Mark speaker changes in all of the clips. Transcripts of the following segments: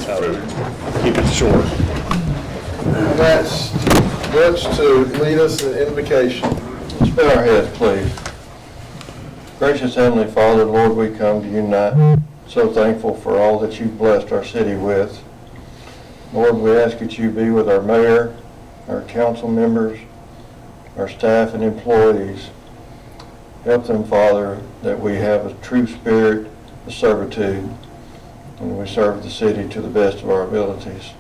Speaker 1: Keep it short.
Speaker 2: And that's Butch to lead us in invocation.
Speaker 3: Let's bow our heads, please. Gracious Heavenly Father, Lord, we come to you tonight so thankful for all that you've blessed our city with. Lord, we ask that you be with our mayor, our council members, our staff and employees. Help them, Father, that we have a true spirit of servitude and we serve the city to the best of our abilities.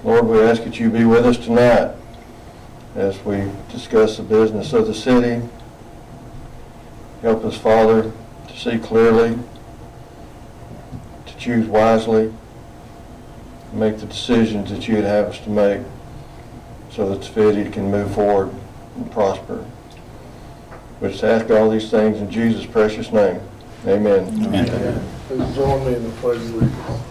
Speaker 3: Lord, we ask that you be with us tonight as we discuss the business of the city. Help us, Father, to see clearly, to choose wisely, and make the decisions that you'd have us to make so that the city can move forward and prosper. We just ask all these things in Jesus' precious name. Amen.
Speaker 1: Amen.
Speaker 2: Please join me in the pledge of allegiance.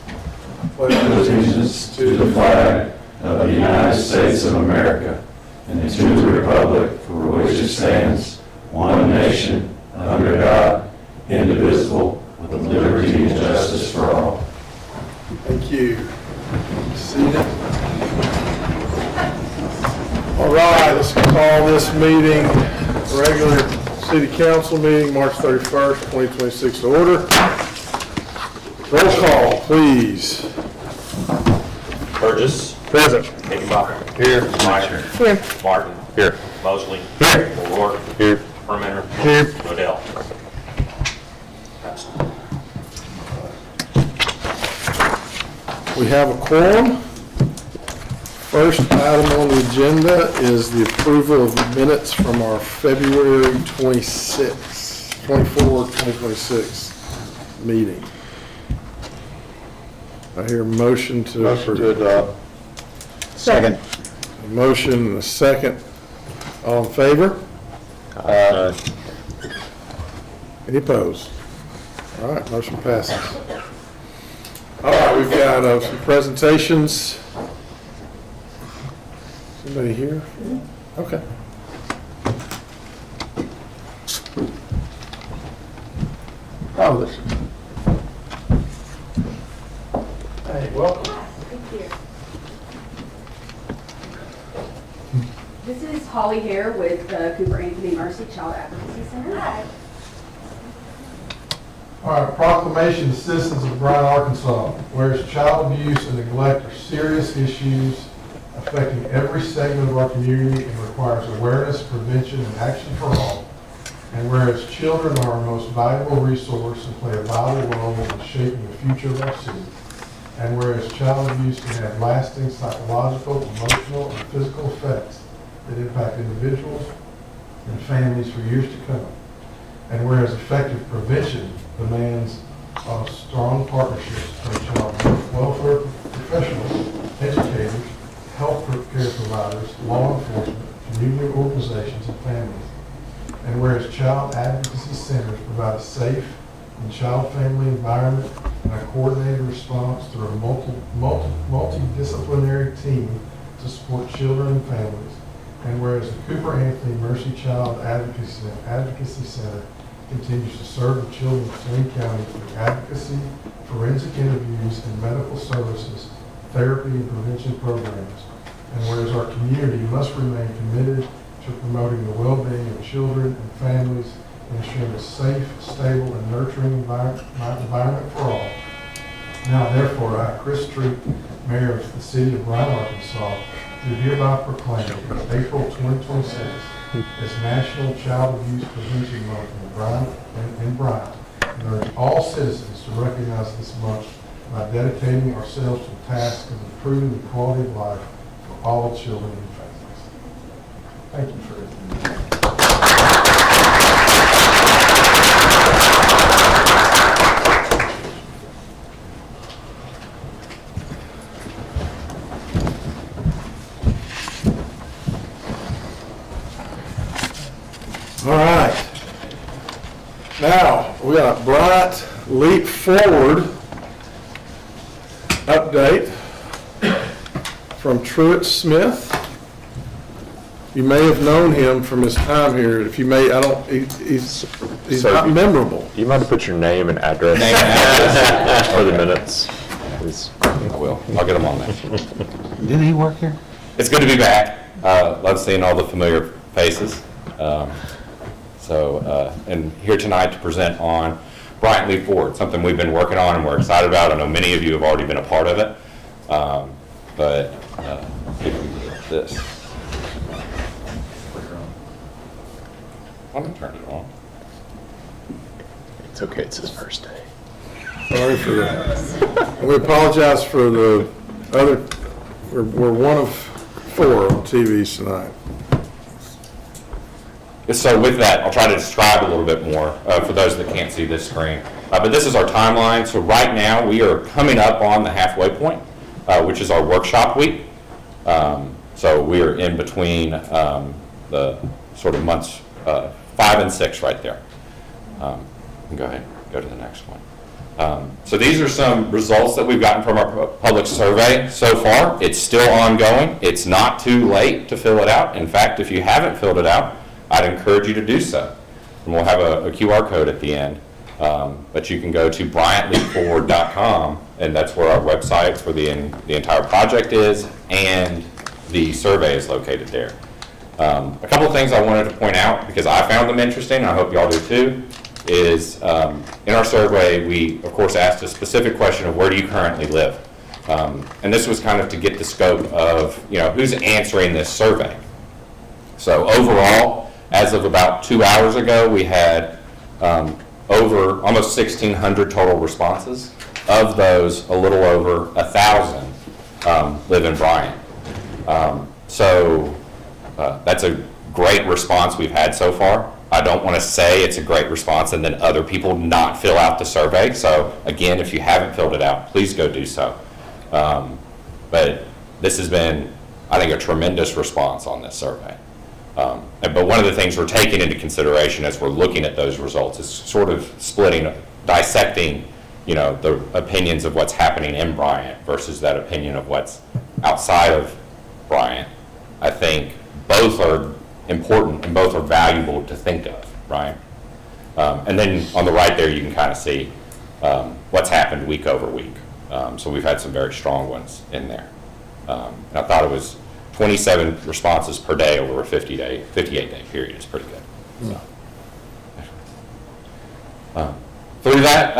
Speaker 4: Pledge allegiance to the flag of the United States of America and to the republic for which it stands, one nation, under God, indivisible, with liberty and justice for all.
Speaker 2: Thank you. Seated. All right, let's call this meeting, regular city council meeting, March 31st, 2026 to order. Roll call, please.
Speaker 1: Burgess. Present. Hickenbottom. Here. Meyer.
Speaker 5: Here.
Speaker 1: Martin. Here. Mosley. Here. O'Rourke. Here. Perlmutter. Here. Odell.
Speaker 2: We have a quorum. First item on the agenda is the approval of the minutes from our February 2026 meeting. I hear a motion to
Speaker 3: Motion to
Speaker 2: approve.
Speaker 3: adopt.
Speaker 5: Second.
Speaker 2: A motion and a second. All in favor? Any opposed? All right, motion passes. All right, we've got some presentations. Somebody here? Okay. Oh, this. Hey, welcome.
Speaker 6: Thank you. This is Holly Hare with the Cooper Anthony Mercy Child Advocacy Center. Hi.
Speaker 2: All right, proclamation to citizens of Bryant, Arkansas. Whereas child abuse and neglect are serious issues affecting every segment of our community and requires awareness, prevention, and action for all. And whereas children are our most valuable resource and play a vital role in shaping the future of our city. And whereas child abuse can have lasting psychological, emotional, and physical effects that impact individuals and families for years to come. And whereas effective prevention demands of strong partnerships between child welfare professionals, educators, health care providers, law enforcement, community organizations, and families. And whereas child advocacy centers provide a safe and child-family environment and a coordinated response through a multidisciplinary team to support children and families. And whereas the Cooper Anthony Mercy Child Advocacy Center continues to serve the children of Swain County through advocacy, forensic interviews, and medical services, therapy, and prevention programs. And whereas our community must remain committed to promoting the well-being of children and families and ensuring a safe, stable, and nurturing environment for all. Now, therefore, I, Chris Treat, Mayor of the City of Bryant, Arkansas, do hereby proclaim April 2026 as National Child Abuse Prevention Month in Bryant, and urge all citizens to recognize this month by dedicating ourselves to the task of improving the quality of life for all children and families. Thank you for listening. All right. Now, we got a Bryant Leap Forward update from Truett Smith. You may have known him from his time here. If you may, he's
Speaker 7: So
Speaker 2: not memorable.
Speaker 7: You might have put your name and address for the minutes.
Speaker 5: I will. I'll get them on there.
Speaker 7: Didn't he work here?
Speaker 5: It's good to be back. Love seeing all the familiar faces. And here tonight to present on Bryant Leap Forward, something we've been working on and we're excited about. I know many of you have already been a part of it. If we get this. I'm going to turn it on.
Speaker 7: It's okay, it's his first day.
Speaker 2: Sorry for that. And we apologize for the other, we're one of 4 on TVs tonight.
Speaker 5: So with that, I'll try to describe a little bit more for those that can't see this screen. But this is our timeline. So right now we are coming up on the halfway point, which is our workshop week. So we are in between the sort of months 5 and 6 right there. Go ahead, go to the next one. So these are some results that we've gotten from our public survey so far. It's still ongoing. It's not too late to fill it out. In fact, if you haven't filled it out, I'd encourage you to do so. And we'll have a QR code at the end. But you can go to bryantleapforward.com, and that's where our website for the entire project is, and the survey is located there. A couple of things I wanted to point out, because I found them interesting, and I hope y'all do too, is in our survey, we, of course, asked a specific question of where do you currently live? And this was kind of to get the scope of, who's answering this survey. So overall, as of about 2 hours ago, we had over almost 1,600 total responses. Of those, a little over 1,000 live in Bryant. That's a great response we've had so far. I don't want to say it's a great response and then other people not fill out the survey. So again, if you haven't filled it out, please go do so. But this has been, I think, a tremendous response on this survey. But one of the things we're taking into consideration as we're looking at those results is sort of dissecting, the opinions of what's happening in Bryant versus that opinion of what's outside of Bryant. I think both are important and both are valuable to think of, right? And then on the right there, you can kind of see what's happened week over week. So we've had some very strong ones in there. And I thought it was 27 responses per day over a 58-day period is pretty good. So, through that,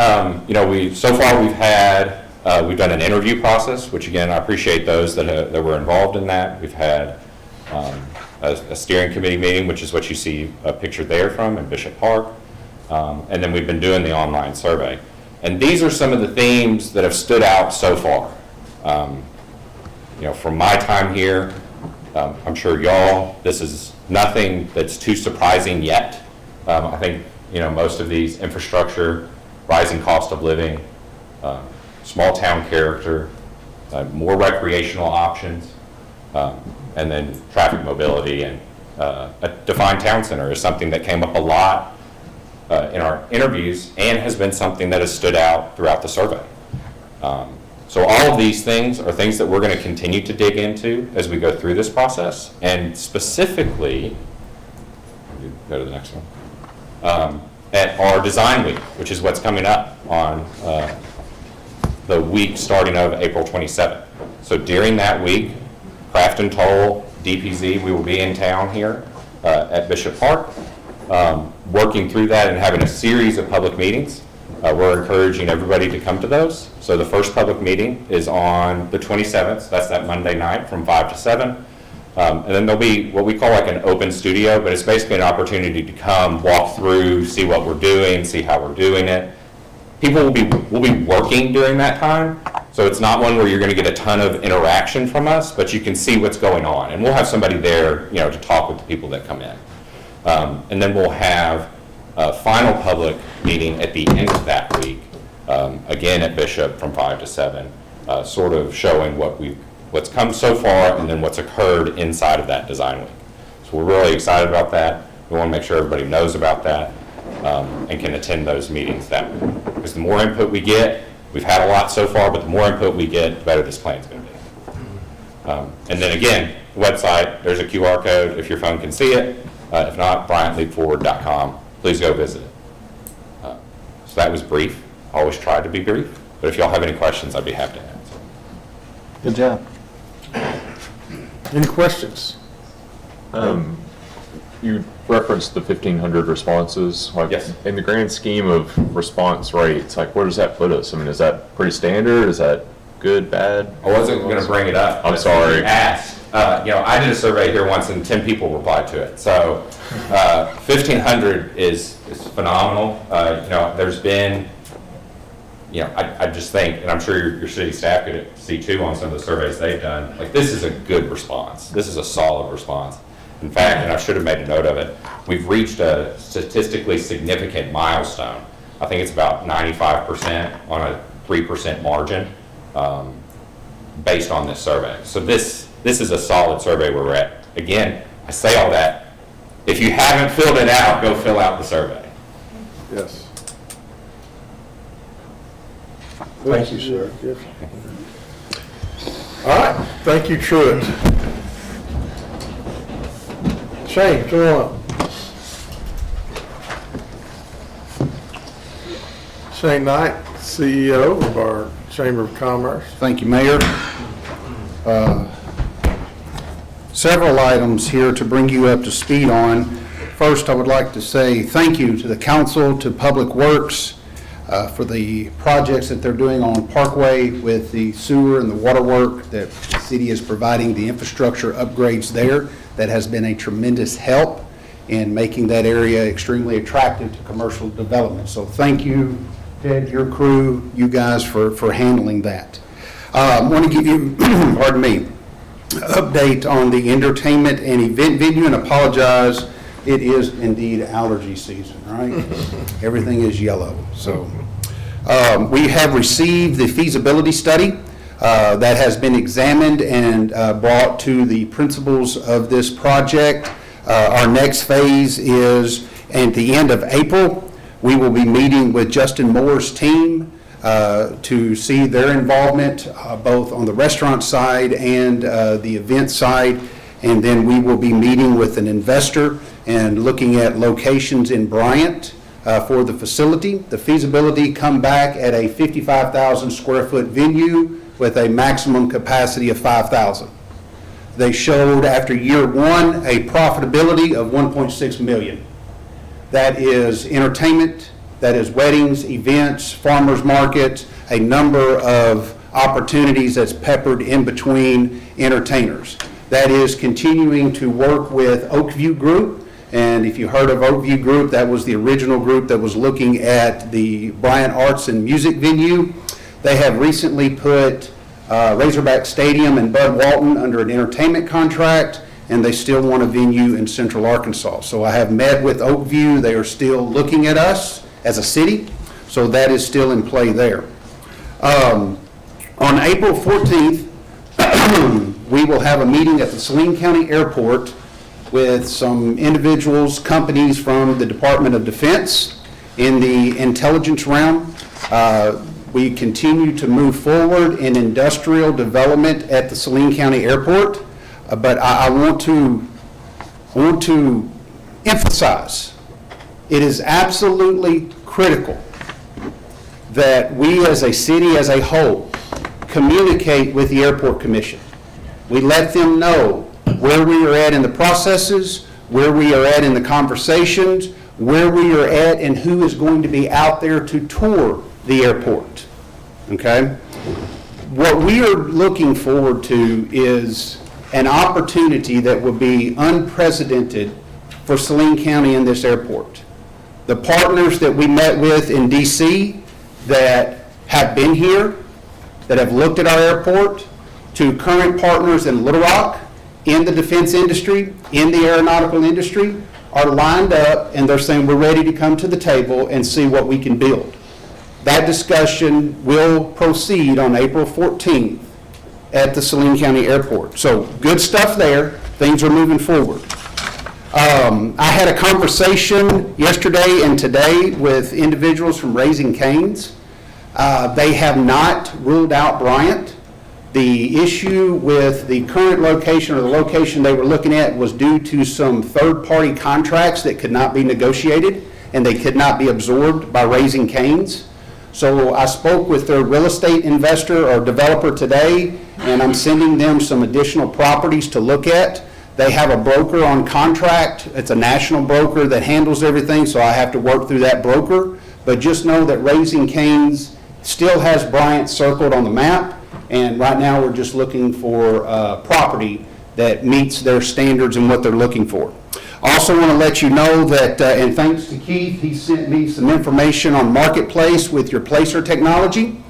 Speaker 5: so far we've done an interview process, which again, I appreciate those that were involved in that. We've had a steering committee meeting, which is what you see a picture there from in Bishop Park. And then we've been doing the online survey. And these are some of the themes that have stood out so far. From my time here, I'm sure y'all, this is nothing that's too surprising yet. I think, most of these infrastructure, rising cost of living, small town character, more recreational options, and then traffic mobility and a defined town center is something that came up a lot in our interviews and has been something that has stood out throughout the survey. So all of these things are things that we're going to continue to dig into as we go through this process. And specifically, go to the next one, at our design week, which is what's coming up on the week starting of April 27th. So during that week, Craft and Toll, DPZ, we will be in town here at Bishop Park, working through that and having a series of public meetings. We're encouraging everybody to come to those. So the first public meeting is on the 27th. That's that Monday night from 5 to 7. And then there'll be what we call like an open studio, but it's basically an opportunity to come, walk through, see what we're doing, see how we're doing it. People will be working during that time. So it's not one where you're going to get a ton of interaction from us, but you can see what's going on. And we'll have somebody there, to talk with the people that come in. And then we'll have a final public meeting at the end of that week, again at Bishop from 5 to 7, sort of showing what's come so far and then what's occurred inside of that design week. So we're really excited about that. We want to make sure everybody knows about that and can attend those meetings that way. Because the more input we get, we've had a lot so far, but the more input we get, the better this plan's going to be. And then again, the website, there's a QR code if your phone can see it. If not, bryantleapforward.com. Please go visit it. So that was brief. Always tried to be brief. But if y'all have any questions, I'd be happy to
Speaker 3: Good job.
Speaker 2: Any questions?
Speaker 7: You referenced the 1,500 responses. Like,
Speaker 5: Yes.
Speaker 7: in the grand scheme of response rates, like, where does that put us? I mean, is that pretty standard? Is that good, bad?
Speaker 5: I wasn't going to bring it up.
Speaker 7: I'm
Speaker 5: but
Speaker 7: sorry.
Speaker 5: you asked. I did a survey here once and 10 people replied to it. So 1,500 is phenomenal. There's been, I just think, and I'm sure your city staff could see too on some of the surveys they've done, like this is a good response. This is a solid response. In fact, and I should have made a note of it, we've reached a statistically significant milestone. I think it's about 95% on a 3% margin based on this survey. So this is a solid survey where we're at. Again, I say all that. If you haven't filled it out, go fill out the survey.
Speaker 2: Yes. Thank you, sir. All right, thank you, Truett. Shane, come on. Shane Knight, CEO of our Chamber of Commerce.
Speaker 8: Thank you, Mayor. Several items here to bring you up to speed on. First, I would like to say thank you to the council, to Public Works, for the projects that they're doing on Parkway with the sewer and the water work that the city is providing, the infrastructure upgrades there. That has been a tremendous help in making that area extremely attractive to commercial development. So thank you, Ted, your crew, you guys for handling that. I want to give you, pardon me, update on the entertainment and event venue, and apologize, it is indeed allergy season, right? Everything is yellow. So we have received the feasibility study that has been examined and brought to the principals of this project. Our next phase is at the end of April. We will be meeting with Justin Moore's team to see their involvement both on the restaurant side and the event side. And then we will be meeting with an investor and looking at locations in Bryant for the facility. The feasibility come back at a 55,000 square foot venue with a maximum capacity of 5,000. They showed after year one a profitability of 1.6 million. That is entertainment, that is weddings, events, farmers markets, a number of opportunities that's peppered in between entertainers. That is continuing to work with Oakview Group. And if you heard of Oakview Group, that was the original group that was looking at the Bryant Arts and Music venue. They have recently put Razorback Stadium and Bud Walton under an entertainment contract, and they still want a venue in Central Arkansas. So I have met with Oakview. They are still looking at us as a city, so that is still in play there. On April 14th, we will have a meeting at the Saline County Airport with some individuals, companies from the Department of Defense in the intelligence realm. We continue to move forward in industrial development at the Saline County Airport, but I want to emphasize, it is absolutely critical that we as a city as a whole communicate with the Airport Commission. We let them know where we are at in the processes, where we are at in the conversations, where we are at and who is going to be out there to tour the airport, okay? What we are looking forward to is an opportunity that will be unprecedented for Saline County and this airport. The partners that we met with in DC that have been here, that have looked at our airport, to current partners in Little Rock, in the defense industry, in the aeronautical industry, are lined up and they're saying we're ready to come to the table and see what we can build. That discussion will proceed on April 14th at the Saline County Airport. So good stuff there. Things are moving forward. I had a conversation yesterday and today with individuals from Raising Cane's. They have not ruled out Bryant. The issue with the current location or the location they were looking at was due to some third-party contracts that could not be negotiated and they could not be absorbed by Raising Cane's. So I spoke with their real estate investor or developer today, and I'm sending them some additional properties to look at. They have a broker on contract. It's a national broker that handles everything, so I have to work through that broker. But just know that Raising Cane's still has Bryant circled on the map, and right now we're just looking for property that meets their standards and what they're looking for. Also want to let you know that, and thanks to Keith, he sent me some information on Marketplace with your Placer technology.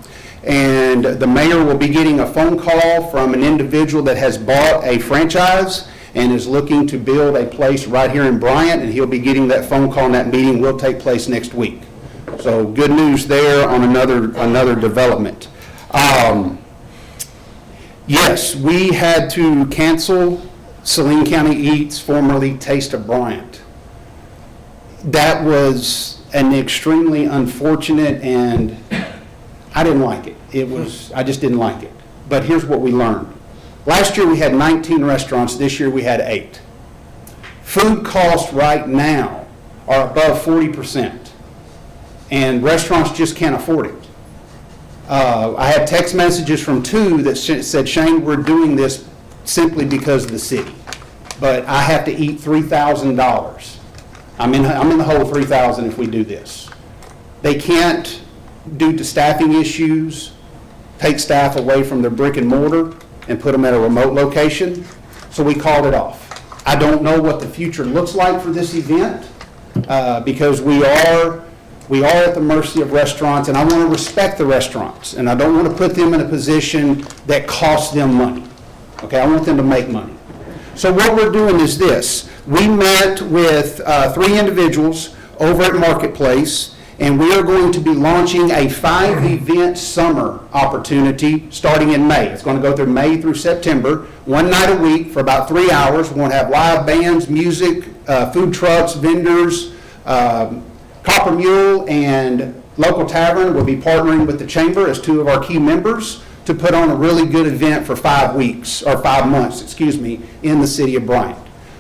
Speaker 8: And the mayor will be getting a phone call from an individual that has bought a franchise and is looking to build a place right here in Bryant, and he'll be getting that phone call, and that meeting will take place next week. So good news there on another development. Yes, we had to cancel Saline County Eats, formerly Taste of Bryant. That was an extremely unfortunate, and I didn't like it. I just didn't like it. But here's what we learned. Last year we had 19 restaurants, this year we had 8. Food costs right now are above 40%, and restaurants just can't afford it. I had text messages from 2 that said, Shane, we're doing this simply because of the city, but I have to eat $3,000. I'm in the hole $3,000 if we do this. They can't, due to staffing issues, take staff away from their brick and mortar and put them at a remote location, so we called it off. I don't know what the future looks like for this event because we are at the mercy of restaurants, and I want to respect the restaurants, and I don't want to put them in a position that costs them money. Okay, I want them to make money. So what we're doing is this. We met with 3 individuals over at Marketplace, and we are going to be launching a 5-event summer opportunity starting in May. It's going to go through May through September, 1 night a week for about 3 hours. We're going to have live bands, music, food trucks, vendors. Copper Mule and Local Tavern will be partnering with the Chamber as 2 of our key members to put on a really good event for 5 months, in the city of Bryant.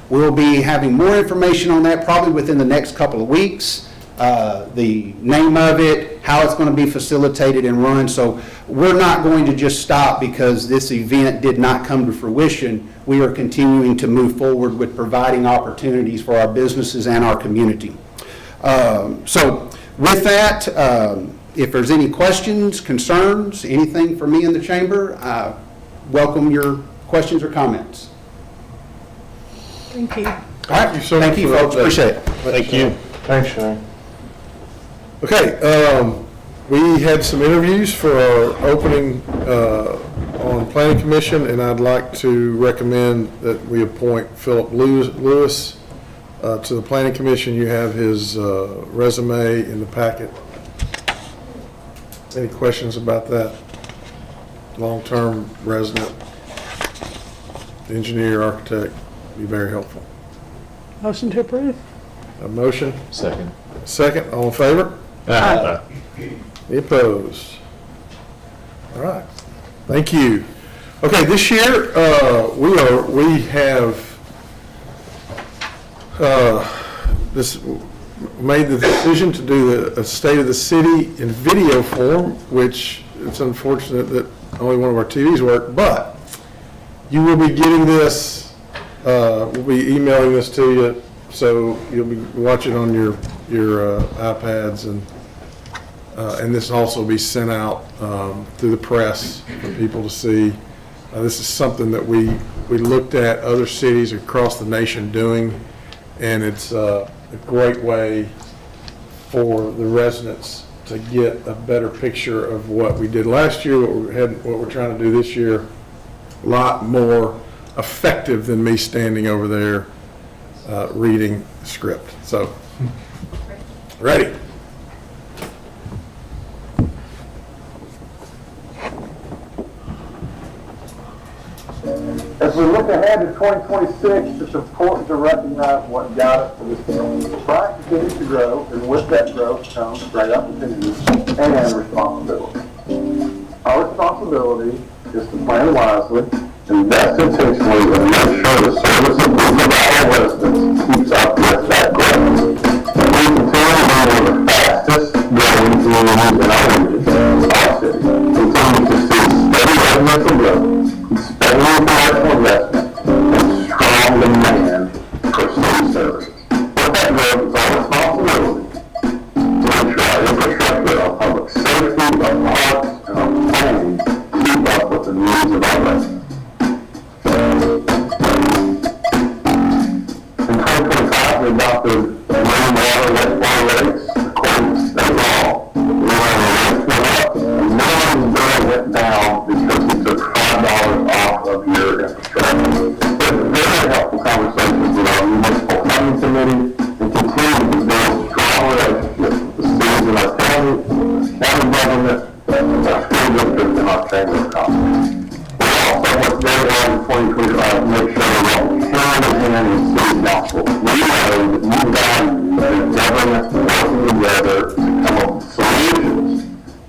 Speaker 8: We'll be having more information on that probably within the next couple of weeks. The name of it, how it's going to be facilitated and run. So we're not going to just stop because this event did not come to fruition. We are continuing to move forward with providing opportunities for our businesses and our community. So with that, if there's any questions, concerns, anything for me in the chamber, I welcome your questions or comments.
Speaker 9: Thank you.
Speaker 2: Thank you so much.
Speaker 8: Thank you,
Speaker 2: for that
Speaker 8: folks.
Speaker 2: update.
Speaker 8: Appreciate it.
Speaker 2: Thank you. Thanks, Shane. Okay, we had some interviews for our opening on Planning Commission, and I'd like to recommend that we appoint Philip Lewis to the Planning Commission. You have his resume in the packet. Any questions about that? Long-term resident, engineer, architect, be very helpful.
Speaker 9: Motion to approve?
Speaker 2: A motion?
Speaker 7: Second.
Speaker 2: Second, all in favor? Any opposed? All right, thank you. Okay, this year, we have made the decision to do a State of the City in video form, which it's unfortunate that only one of our TVs work, but you will be getting this, we'll be emailing this to you, so you'll be watching on your iPads, and this will also be sent out through the press for people to see. This is something that we looked at other cities across the nation doing, and it's a great way for the residents to get a better picture of what we did last year, what we're trying to do this year. A lot more effective than me standing over there reading the script. So, ready?
Speaker 10: As we look ahead to 2026, it's important to recognize what got us to this point. Bryant continues to grow, and with that growth comes great opportunities and responsibility. Our responsibility is to plan wisely, invest intentionally, and make sure the service and needs of our residents keeps up with that growth. And we continue to one of the fastest growing communities in our region, our city, continues to see steady residential growth, steady commercial investment, and strong demand for city services. With that growth, it's our responsibility to ensure our infrastructure, our public safety, our parks, and our planning keep up with the needs of our residents. In 2025, we adopted rainwater wastewater rates according to state law. Rainwater rates went up, and minimum bill went down because we took $5 off of your infrastructure. It's very helpful conversations with our municipal planning committee and continue to build strong relationships with the cities in our county, county government, our school district, and our chamber of commerce. We also worked very hard in 2025 to make sure we're working hand in hand in city council. We know that you value the government working together to come up with solutions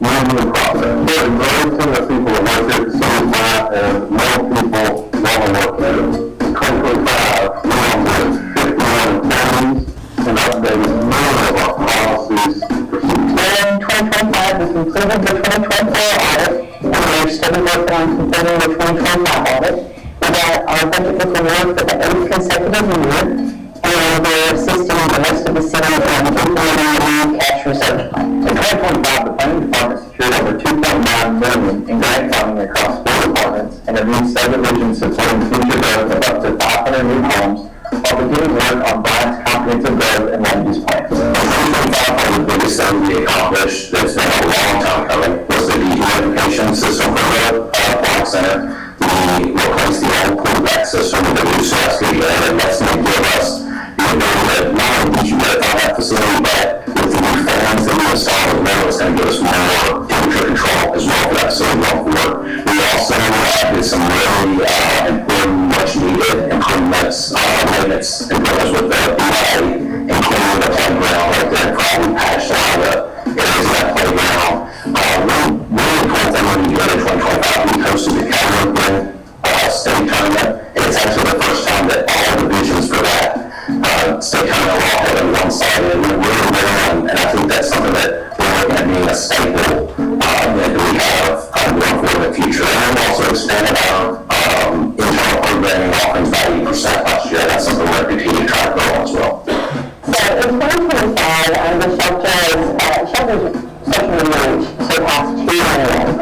Speaker 10: using the process. There's a great team of people that work here at the city now, and more people want to work here. In 2025, we onboarded 51 employees and updated many of our policies and procedures.
Speaker 11: In 2025, we completed the 2024 audit, and we're still working on completing the 2025 audit. We got our budget book award for the 8th consecutive year, and we're assisting the rest of the city in implementing the cash reserve plan.
Speaker 10: In 2025, the planning department secured over $2.9 million in grant funding across 4 departments and reviewed subdivisions supporting future growth of up to 500 new homes while beginning work on Bryant's comprehensive growth and land use plan.
Speaker 4: The biggest thing we accomplished that's been a long time coming was the dehumidification system for the Park Center. We replaced the old pullback system with a new SASC, and that's going to give us the ability to not only dehumidify that facility, but with the new fans that we installed with metal, it's going to give us more temperature control as well for that facility going forward. We also did some really important, much needed improvements, maintenance improvements with the BA, including the playground right there in front. We patched a lot of the areas of that playground. Really cool thing when you do it in 2025, we hosted the Calvin state tournament, and it's actually the first time that all divisions for that state tournament are all held on one side, and we're really there, and I think that's something that we're looking at being a staple that we have going forward in the future. And we've also expanded our internal programming offerings by 8% last year. That's something we're going to continue to try to grow as well.
Speaker 11: So in 2025, the shelter's social reach surpassed 2 million,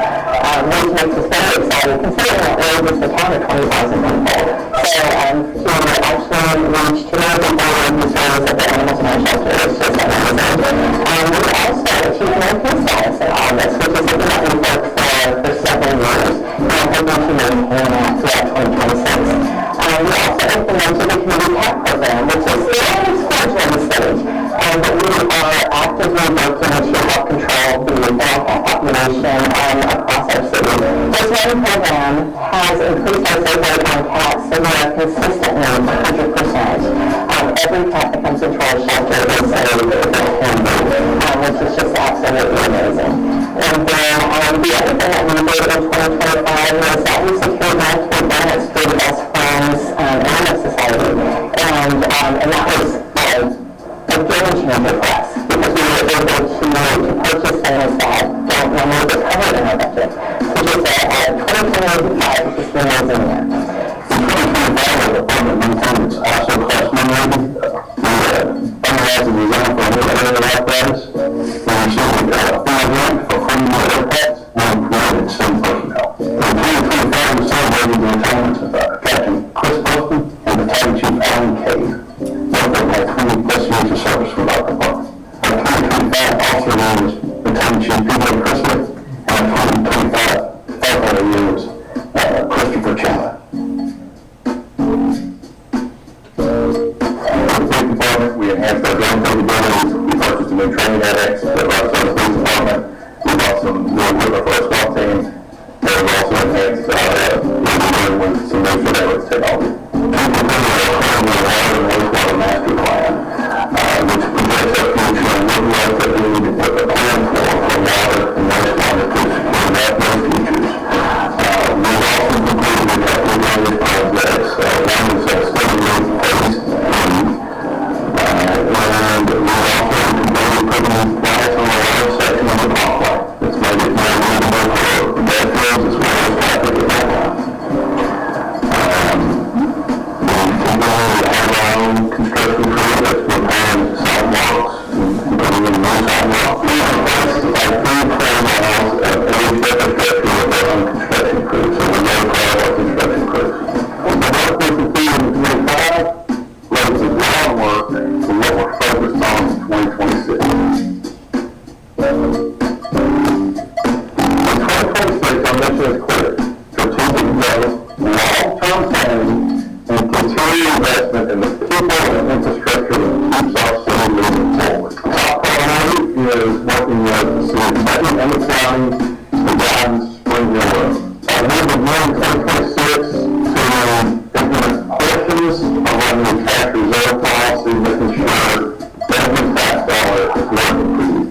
Speaker 11: which makes us very excited considering that we're just a town of 20,000 people. So to actually reach 2 million people who serve at the animals in our shelter is just amazing. We also achieved American status in August, which is something that we've worked for several years, and I'm hoping to maintain that throughout 2026. We also implemented the community cat program, which is the only stage in the stage, but we are actively working to help control the wild cat population across our city. This one program has increased our save rate on cats, so we are consistently 100%. Every cat that comes into our shelter is saved with a handbook, which is just absolutely amazing. And then the other thing that we did in 2025 was that we secured multiple grants through the Best Friends Animal Society, and that was a game changer for us because we were able to purchase things that don't normally get covered in our budget. So just 2025 is just an amazing year.
Speaker 10: In 2025, the department maintained its also cost money. We finalized the design for a new area apparatus. We received a grant for free airports and promoted some personnel. In 2025, we celebrated the retirement of Captain Chris Wilson and Battalion Chief Alan Cave. Both of them had 20+ years of service with our department. Our 2025 officer name was Battalion Chief Peter Christmas, and our 2025 firefighter year was Christopher Chandler. We enhanced our drone capabilities. We purchased a new training annex for our police department. We bought some new equipment for our SWAT team. And we also enhanced engineering with some new network technology. We completed our water and wastewater master plan, which projects our future and what we like to do to put a plan for water and wastewater to secure that those futures. We also completed the 2026 to implement portions of our new tax reserve policy, making sure every tax dollar is working.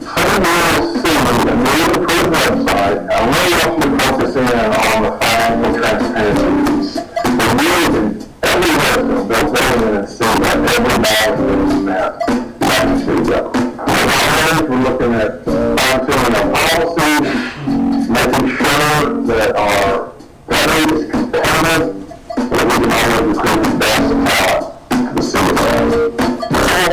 Speaker 10: Some will see the new approved website. I really want you to focus in on the financial transparency piece. The news every resident, they'll go in and see that every dollar is met. That's to go. We're looking at fine-tuning our policies, making sure that our pay is competitive, so that we can always recruit the best talent to the city.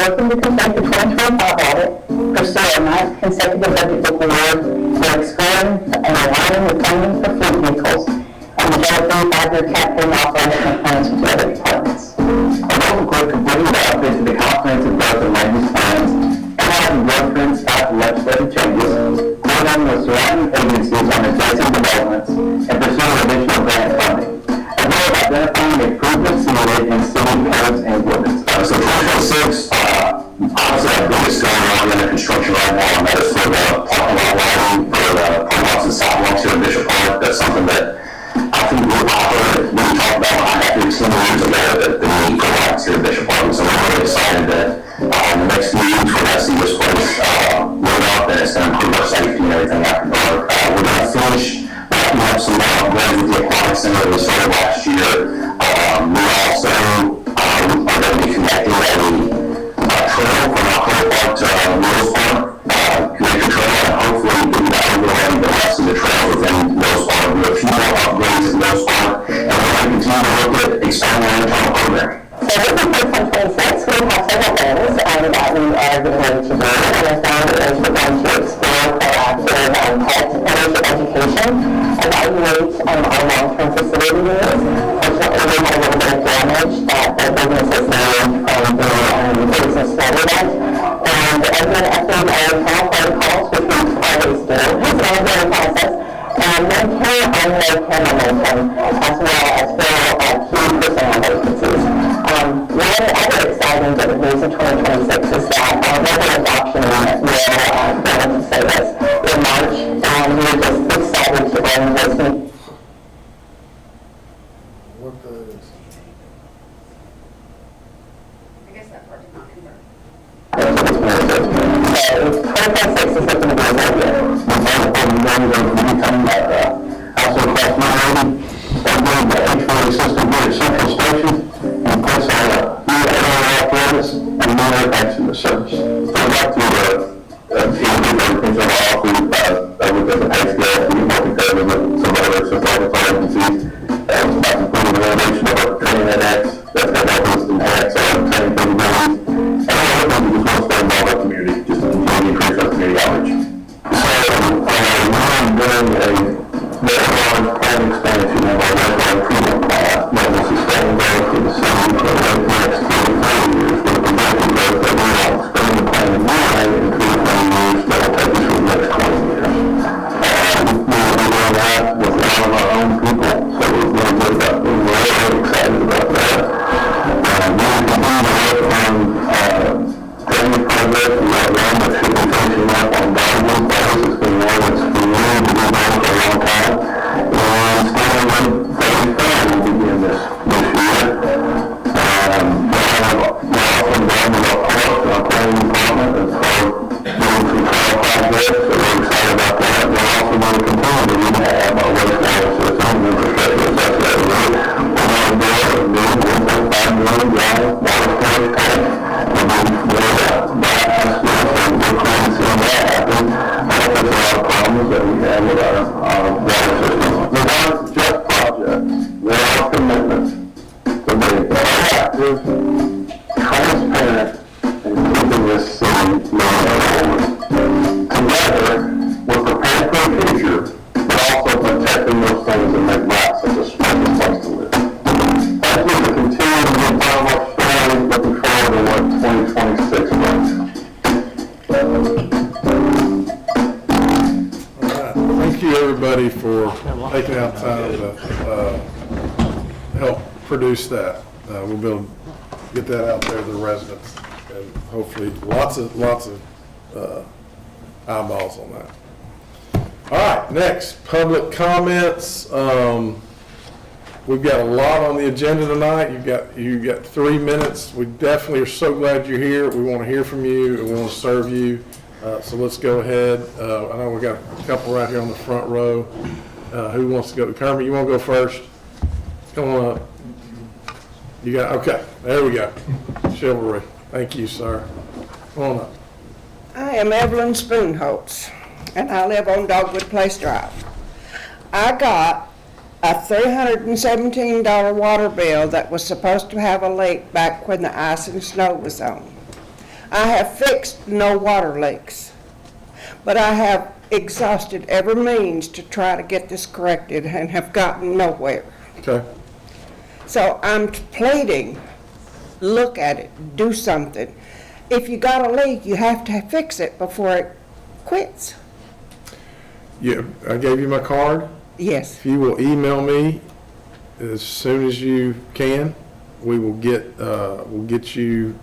Speaker 11: Working to complete the 2025 audit, pursue a ninth consecutive budget book award for exploring and aligning with funding for fleet vehicles, and developing 5-year capital operational plans with the other departments.
Speaker 10: I'm also quick completing the update to the comprehensive growth and land use plans, analyzing growth trends after legislative changes, coordinating with surrounding agencies on adjacent developments, and pursuing additional grant funding, as well as identifying improvements needed in city codes and ordinances. So 2026, honestly, our biggest going on in the construction right now, and that is for the parking lot lighting for the crosswalks and sidewalks here in Bishop Park. That's something that I think we're popular. We talked about after 10 years ago that the need for lights here in Bishop Park. So we're really excited that in the next few weeks we're going to see this place lit up and it's going to improve our safety and everything after dark. We're going to finish wrapping up some more upgrades with the aquatic center that we started last year. We also are going to be connecting a trail from Aquatic Park to Rose Park, connected trail, and hopefully getting that overlaying the rest of the trails within Rose Park. We have a few more upgrades in Rose Park, and we're going to continue to look at expanding our internal programming.
Speaker 11: So looking for 2026, we have several things that we are getting ready to do. And the third is we're going to explore proactive health financial education, evaluate our long-term facility needs. Fortunately, we had a little bit of damage that the business has learned from the business study event. And again, update our internal protocols, which we always do. It's an ongoing process. And maintain and maintain momentum, as well as fill key personnel vacancies. One other exciting bit of news in 2026 is that our mobile adoption unit will go into service in March, and we're just excited to bring this new.
Speaker 2: What the is?
Speaker 6: I guess that part did not convert.
Speaker 11: So 2026 is looking to be a good year.
Speaker 10: Also across my area, upgrade the HVAC system here at Central Station, and place our new air apparatus and new air packs in the service. So I'd like to see everything's on off. We've looked at the pay scale, we've worked together with some other support agencies. It's about improving the renovation of our training annex. That's going to help us enhance our training capabilities. And all of them, we just want to stay involved in our community, just to continue to increase our community outreach. So, we're doing a very large plan expansion of our local improvement plan that will sustain growth for the city for the next 25 years with the projected growth that we are expanding the plan in mind in 25 years that will take us for the next 20 years. We will be doing that with a lot of our own people, so we're really good about that. We're really excited about that. We will continue to work on drainage projects. We have one that should be finishing up on Baldwin Place. It's been one that's been really good for a long time. And Stanley Phase 5 will begin this year. We have also involved with our parks and our planning department and start doing some trail projects, so we're excited about that. We're also going to continue to rehab our wastewater system and infrastructure such that we're on board and doing $1.5 million water storage tank. We're moving forward bypass this and we're trying to see that happen. There's a lot of problems that we have with our water system. They're not just projects, there are commitments to be proactive, transparent, and keeping this city moving forward. Together, we're prepared for the future, but also protecting those things that make life such a special place to live. Thank you for continuing to be part of our story. Looking forward to what 2026 brings.
Speaker 2: Thank you, everybody, for taking out time to help produce that. We'll be able to get that out there to the residents, and hopefully lots of eyeballs on that.
Speaker 12: All right, next, public comments. We've got a lot on the agenda tonight. You got 3 minutes. We definitely are so glad you're here. We want to hear from you, and we want to serve you. So let's go ahead. I know we got a couple right here on the front row. Who wants to go? Kermit, you want to go first? Come on up. You got, okay, there we go. Chivalry. Thank you, sir. Come on up.
Speaker 13: I am Evelyn Spoonholtz, and I live on Dogwood Place Drive. I got a $317 water bill that was supposed to have a leak back when the ice and snow was on. I have fixed no water leaks, but I have exhausted every means to try to get this corrected and have gotten nowhere.
Speaker 12: Okay.
Speaker 13: So I'm pleading, look at it, do something. If you got a leak, you have to fix it before it quits.
Speaker 12: Yeah, I gave you my card.
Speaker 13: Yes.
Speaker 12: If you will email me as soon as you can, we will get you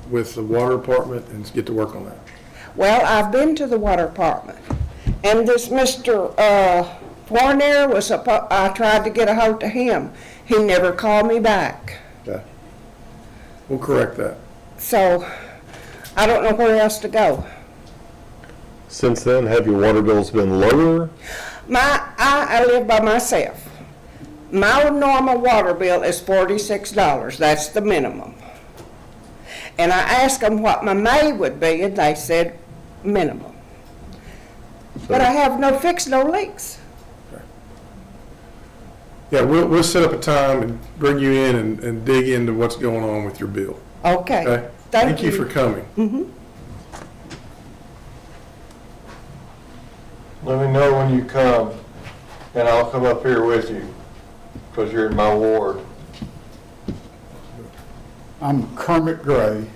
Speaker 12: with the water department and get to work on that.
Speaker 13: Well, I've been to the water department, and this Mr. Fournier I tried to get a hold of him. He never called me back.
Speaker 12: Okay. We'll correct that.
Speaker 13: So, I don't know where else to go.
Speaker 14: Since then, have your water bills been lower?
Speaker 13: I live by myself. My normal water bill is $46. That's the minimum. And I asked them what my May would be, and they said minimum. But I have no fix, no leaks.
Speaker 12: Yeah, we'll set up a time and bring you in and dig into what's going on with your bill.
Speaker 13: Okay.
Speaker 12: Okay? Thank you for coming.
Speaker 13: Mm-hmm.
Speaker 3: Let me know when you come, and I'll come up here with you, because you're in my ward.
Speaker 15: I'm Kermit Gray,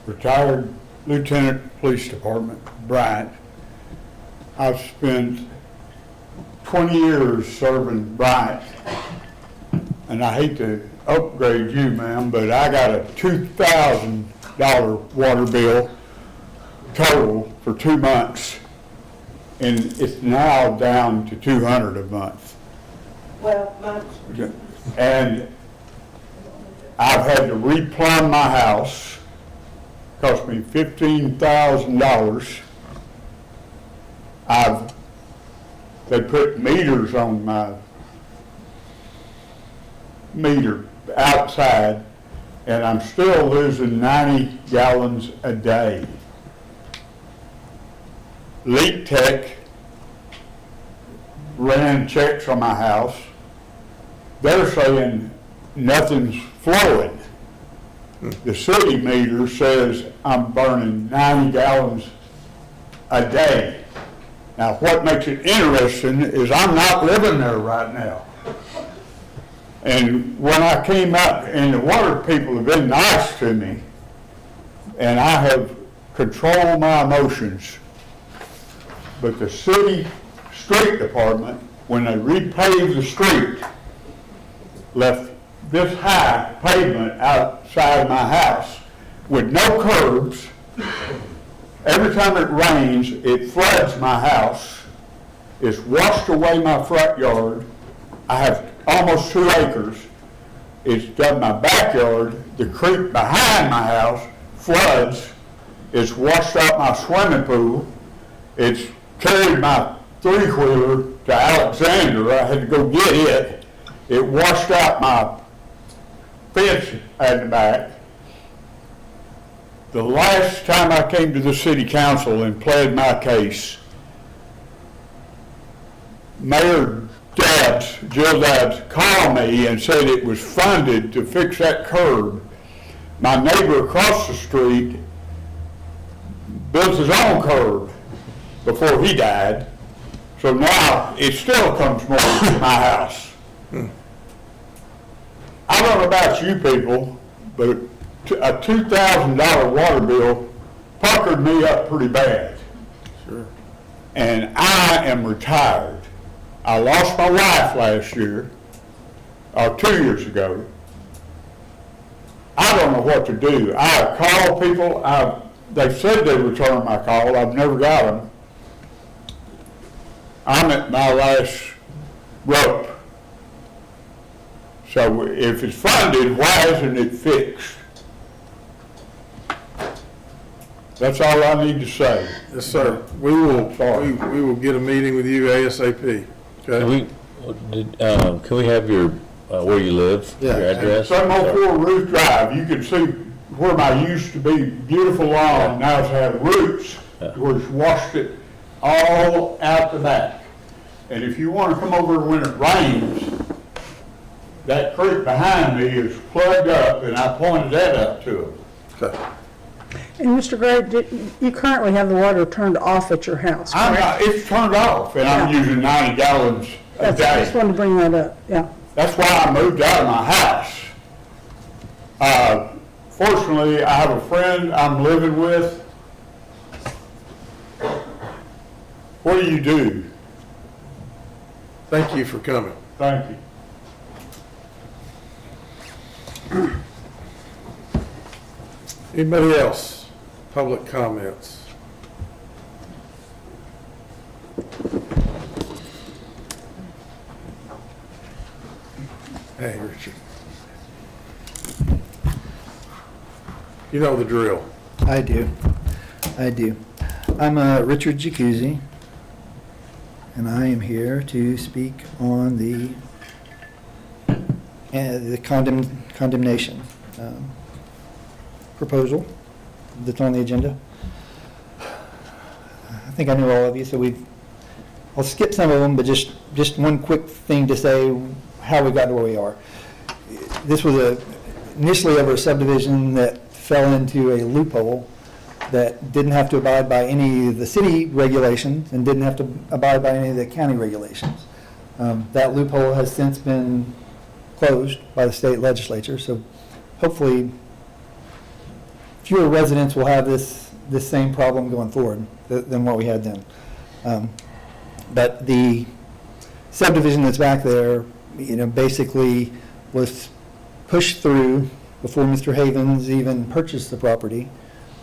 Speaker 15: retired Lieutenant Police Department, Bryant. I've spent 20 years serving Bryant, and I hate to upgrade you, ma'am, but I got a $2,000 water bill total for 2 months, and it's now down to $200 a month.
Speaker 13: Well,
Speaker 15: And I've had to replumb my house, cost me $15,000. They put meters on my meter outside, and I'm still losing 90 gallons a day. Leak Tech ran checks on my house. They're saying nothing's flowing. The city meter says I'm burning 90 gallons a day. Now, what makes it interesting is I'm not living there right now. And when I came out, and the water people have been nice to me, and I have controlled my emotions, but the city street department, when they repaved the street, left this high pavement outside my house with no curbs. Every time it rains, it floods my house. It's washed away my front yard. I have almost 2 acres. It's done my backyard. The creek behind my house floods. It's washed out my swimming pool. It's carried my 3-wheeler to Alexander. I had to go get it. It washed out my fence at the back. The last time I came to the city council and pled my case, Mayor Jill Dabbs called me and said it was funded to fix that curb. My neighbor across the street built his own curb before he died, so now it still comes more to my house. I don't know about you people, but a $2,000 water bill puckered me up pretty bad.
Speaker 12: Sure.
Speaker 15: And I am retired. I lost my wife last year, or 2 years ago. I don't know what to do. I called people. They said they returned my call. I've never got them. I'm at my last rope. So if it's funded, why isn't it fixed? That's all I need to say.
Speaker 12: Yes, sir. We will get a meeting with you ASAP. Okay?
Speaker 14: Can we have your, where you live, your address?
Speaker 15: 704 Ruth Drive, you can see where my used to be beautiful lawn now has had roots, where it's washed it all out the back. And if you want to come over when it rains, that creek behind me is plugged up, and I pointed that out to them.
Speaker 12: Okay.
Speaker 9: And Mr. Gray, you currently have the water turned off at your house, correct?
Speaker 15: It's turned off, and I'm using 90 gallons a
Speaker 9: I
Speaker 15: day.
Speaker 9: just wanted to bring that up, yeah.
Speaker 15: That's why I moved out of my house. Fortunately, I have a friend I'm living with. What do you do?
Speaker 12: Thank you for coming.
Speaker 15: Thank you.
Speaker 12: Anybody else? Public comments? Hey, Richard. You know the drill.
Speaker 16: I do. I'm Richard Jacuzzi, and I am here to speak on the condemnation proposal that's on the agenda. I think I know all of you, so I'll skip some of them, but just one quick thing to say how we got to where we are. This was initially over a subdivision that fell into a loophole that didn't have to abide by any of the city regulations and didn't have to abide by any of the county regulations. That loophole has since been closed by the state legislature, so hopefully fewer residents will have this same problem going forward than what we had then. But the subdivision that's back there, basically was pushed through before Mr. Havens even purchased the property.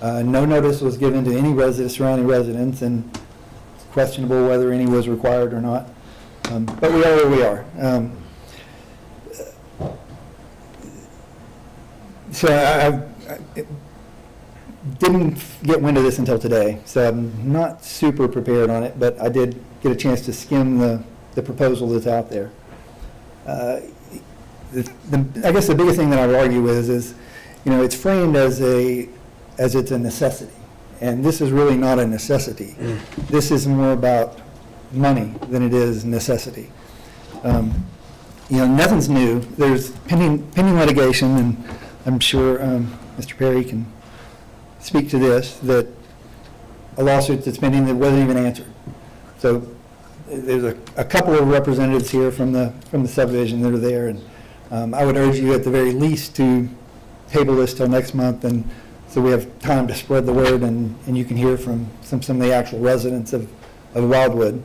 Speaker 16: No notice was given to any surrounding residents, and it's questionable whether any was required or not. But we are where we are. So I didn't get wind of this until today, so I'm not super prepared on it, but I did get a chance to skim the proposal that's out there. I guess the biggest thing that I would argue with is, it's framed as it's a necessity, and this is really not a necessity. This is more about money than it is necessity. Nothing's new. There's pending litigation, and I'm sure Mr. Perry can speak to this, that a lawsuit that's pending that wasn't even answered. So there's a couple of representatives here from the subdivision that are there, and I would urge you at the very least to table this till next month, and so we have time to spread the word, and you can hear from some of the actual residents of Wildwood,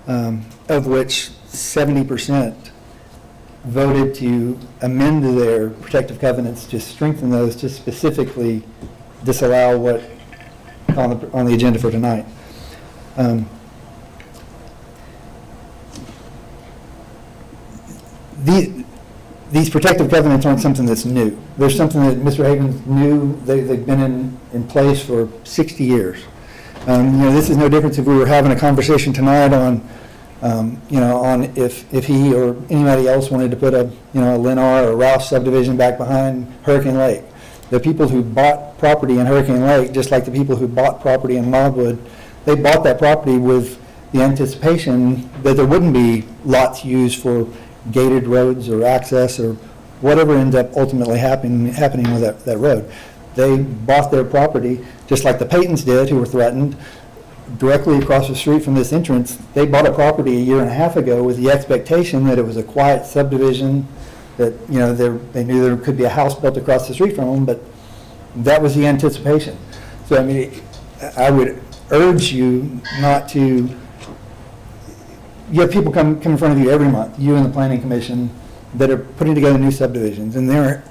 Speaker 16: of which 70% voted to amend their protective covenants to strengthen those to specifically disallow what on the agenda for tonight. These protective covenants aren't something that's new. There's something that Mr. Havens knew. They've been in place for 60 years. This is no different if we were having a conversation tonight on if he or anybody else wanted to put a Lennar or Rouse subdivision back behind Hurricane Lake. The people who bought property in Hurricane Lake, just like the people who bought property in Wildwood, they bought that property with the anticipation that there wouldn't be lots used for gated roads or access or whatever ends up ultimately happening with that road. They bought their property, just like the Paytons did, who were threatened, directly across the street from this entrance. They bought a property a year and a half ago with the expectation that it was a quiet subdivision, that they knew there could be a house built across the street from them, but that was the anticipation. So I would urge you not to. You have people come in front of you every month, you and the Planning Commission, that are putting together new subdivisions, and they're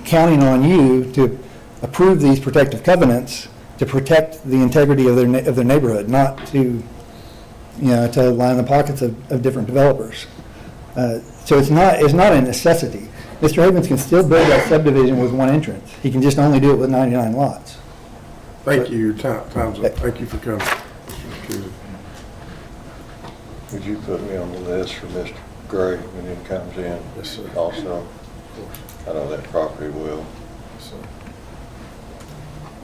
Speaker 16: counting on you to approve these protective covenants to protect the integrity of their neighborhood, not to to line the pockets of different developers. So it's not a necessity. Mr. Havens can still build that subdivision with one entrance. He can just only do it with 99 lots.
Speaker 12: Thank you, your time's up. Thank you for coming.
Speaker 3: Would you put me on the list for Mr. Gray when he comes in?
Speaker 12: Yes, sir.
Speaker 3: Also, I know that property will.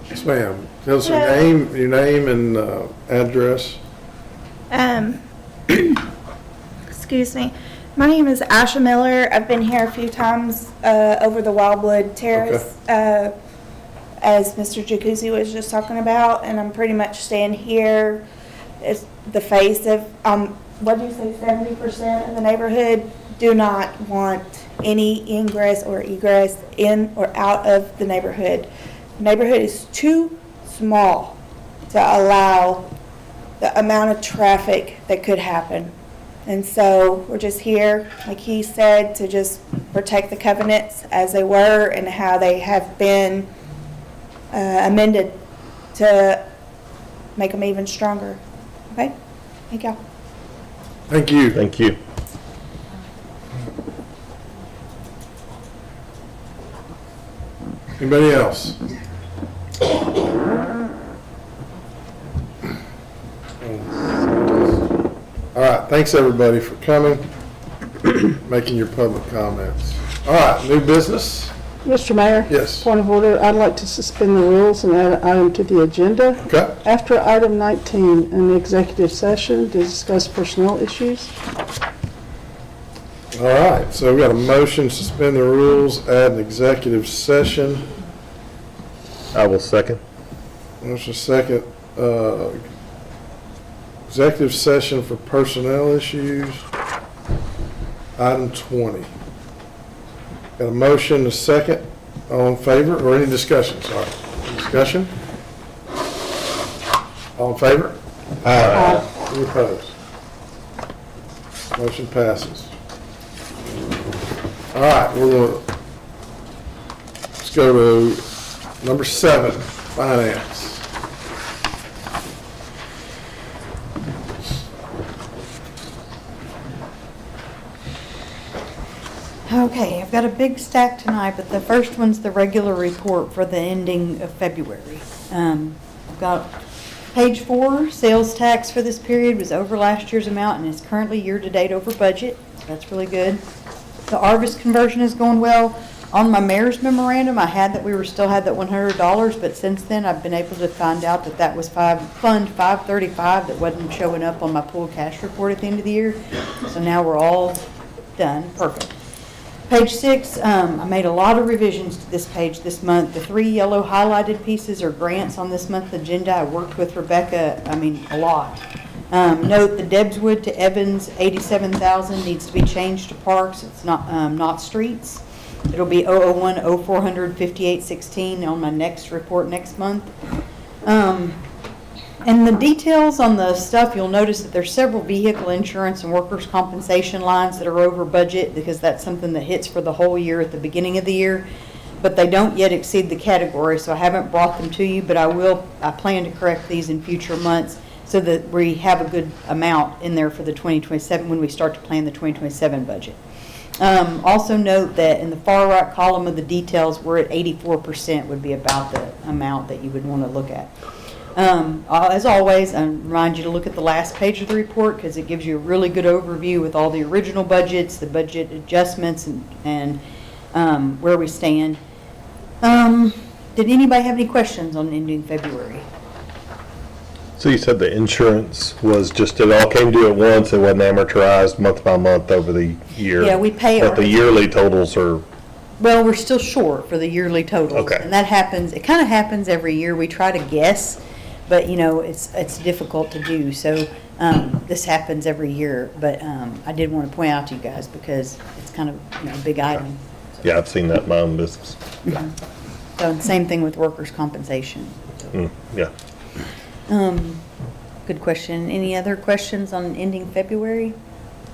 Speaker 12: Yes, ma'am. Tell us your name and address.
Speaker 17: Excuse me. My name is Asha Miller. I've been here a few times over the Wildwood Terrace, as Mr. Jacuzzi was just talking about, and I'm pretty much staying here. It's the face of, what did you say, 70% of the neighborhood do not want any ingress or egress in or out of the neighborhood. The neighborhood is too small to allow the amount of traffic that could happen. And so we're just here, like he said, to just protect the covenants as they were and how they have been amended to make them even stronger. Okay? Thank y'all.
Speaker 12: Thank you.
Speaker 14: Thank you.
Speaker 12: Anybody else? All right, thanks everybody for coming, making your public comments. All right, new business?
Speaker 9: Mr. Mayor?
Speaker 12: Yes.
Speaker 9: Point of order, I'd like to suspend the rules and add an item to the agenda.
Speaker 12: Okay.
Speaker 9: After item 19, an executive session to discuss personnel issues.
Speaker 12: All right, so we got a motion, suspend the rules, add an executive session.
Speaker 14: I will second.
Speaker 12: Motion second, executive session for personnel issues. Item 20. Got a motion, a second. All in favor, or any discussion, sorry. Discussion? All in favor? Aye. Any opposed? Motion passes. All right, let's go to number 7, finance.
Speaker 18: Okay, I've got a big stack tonight, but the first one's the regular report for the ending of February. I've got page 4, sales tax for this period was over last year's amount and is currently year-to-date over budget. That's really good. The Arvis conversion is going well. On my mayor's memorandum, I had that we still had that $100, but since then I've been able to find out that that was Fund 535 that wasn't showing up on my pool cash report at the end of the year. So now we're all done. Perfect. Page 6, I made a lot of revisions to this page this month. The 3 yellow highlighted pieces are grants on this month's agenda. I worked with Rebecca, a lot. Note the Debswood to Evans, $87,000 needs to be changed to parks. It's not streets. It'll be 001-0400 5816 on my next report next month. And the details on the stuff, you'll notice that there's several vehicle insurance and workers' compensation lines that are over budget because that's something that hits for the whole year at the beginning of the year. But they don't yet exceed the category, so I haven't brought them to you, but I plan to correct these in future months so that we have a good amount in there for the 2027 when we start to plan the 2027 budget. Also note that in the far right column of the details, we're at 84% would be about the amount that you would want to look at. As always, I remind you to look at the last page of the report because it gives you a really good overview with all the original budgets, the budget adjustments, and where we stand. Did anybody have any questions on ending February?
Speaker 14: So you said the insurance was just, it all came due at once, it wasn't amortized month by month over the year?
Speaker 18: Yeah, we pay
Speaker 14: But the yearly totals are...
Speaker 18: Well, we're still short for the yearly totals.
Speaker 14: Okay.
Speaker 18: And that happens, it kind of happens every year. We try to guess, but it's difficult to do. So this happens every year, but I did want to point out to you guys because it's kind of a big item.
Speaker 14: Yeah, I've seen that in my own business.
Speaker 18: Mm-hmm. So same thing with workers' compensation.
Speaker 14: Yeah.
Speaker 18: Good question. Any other questions on ending February?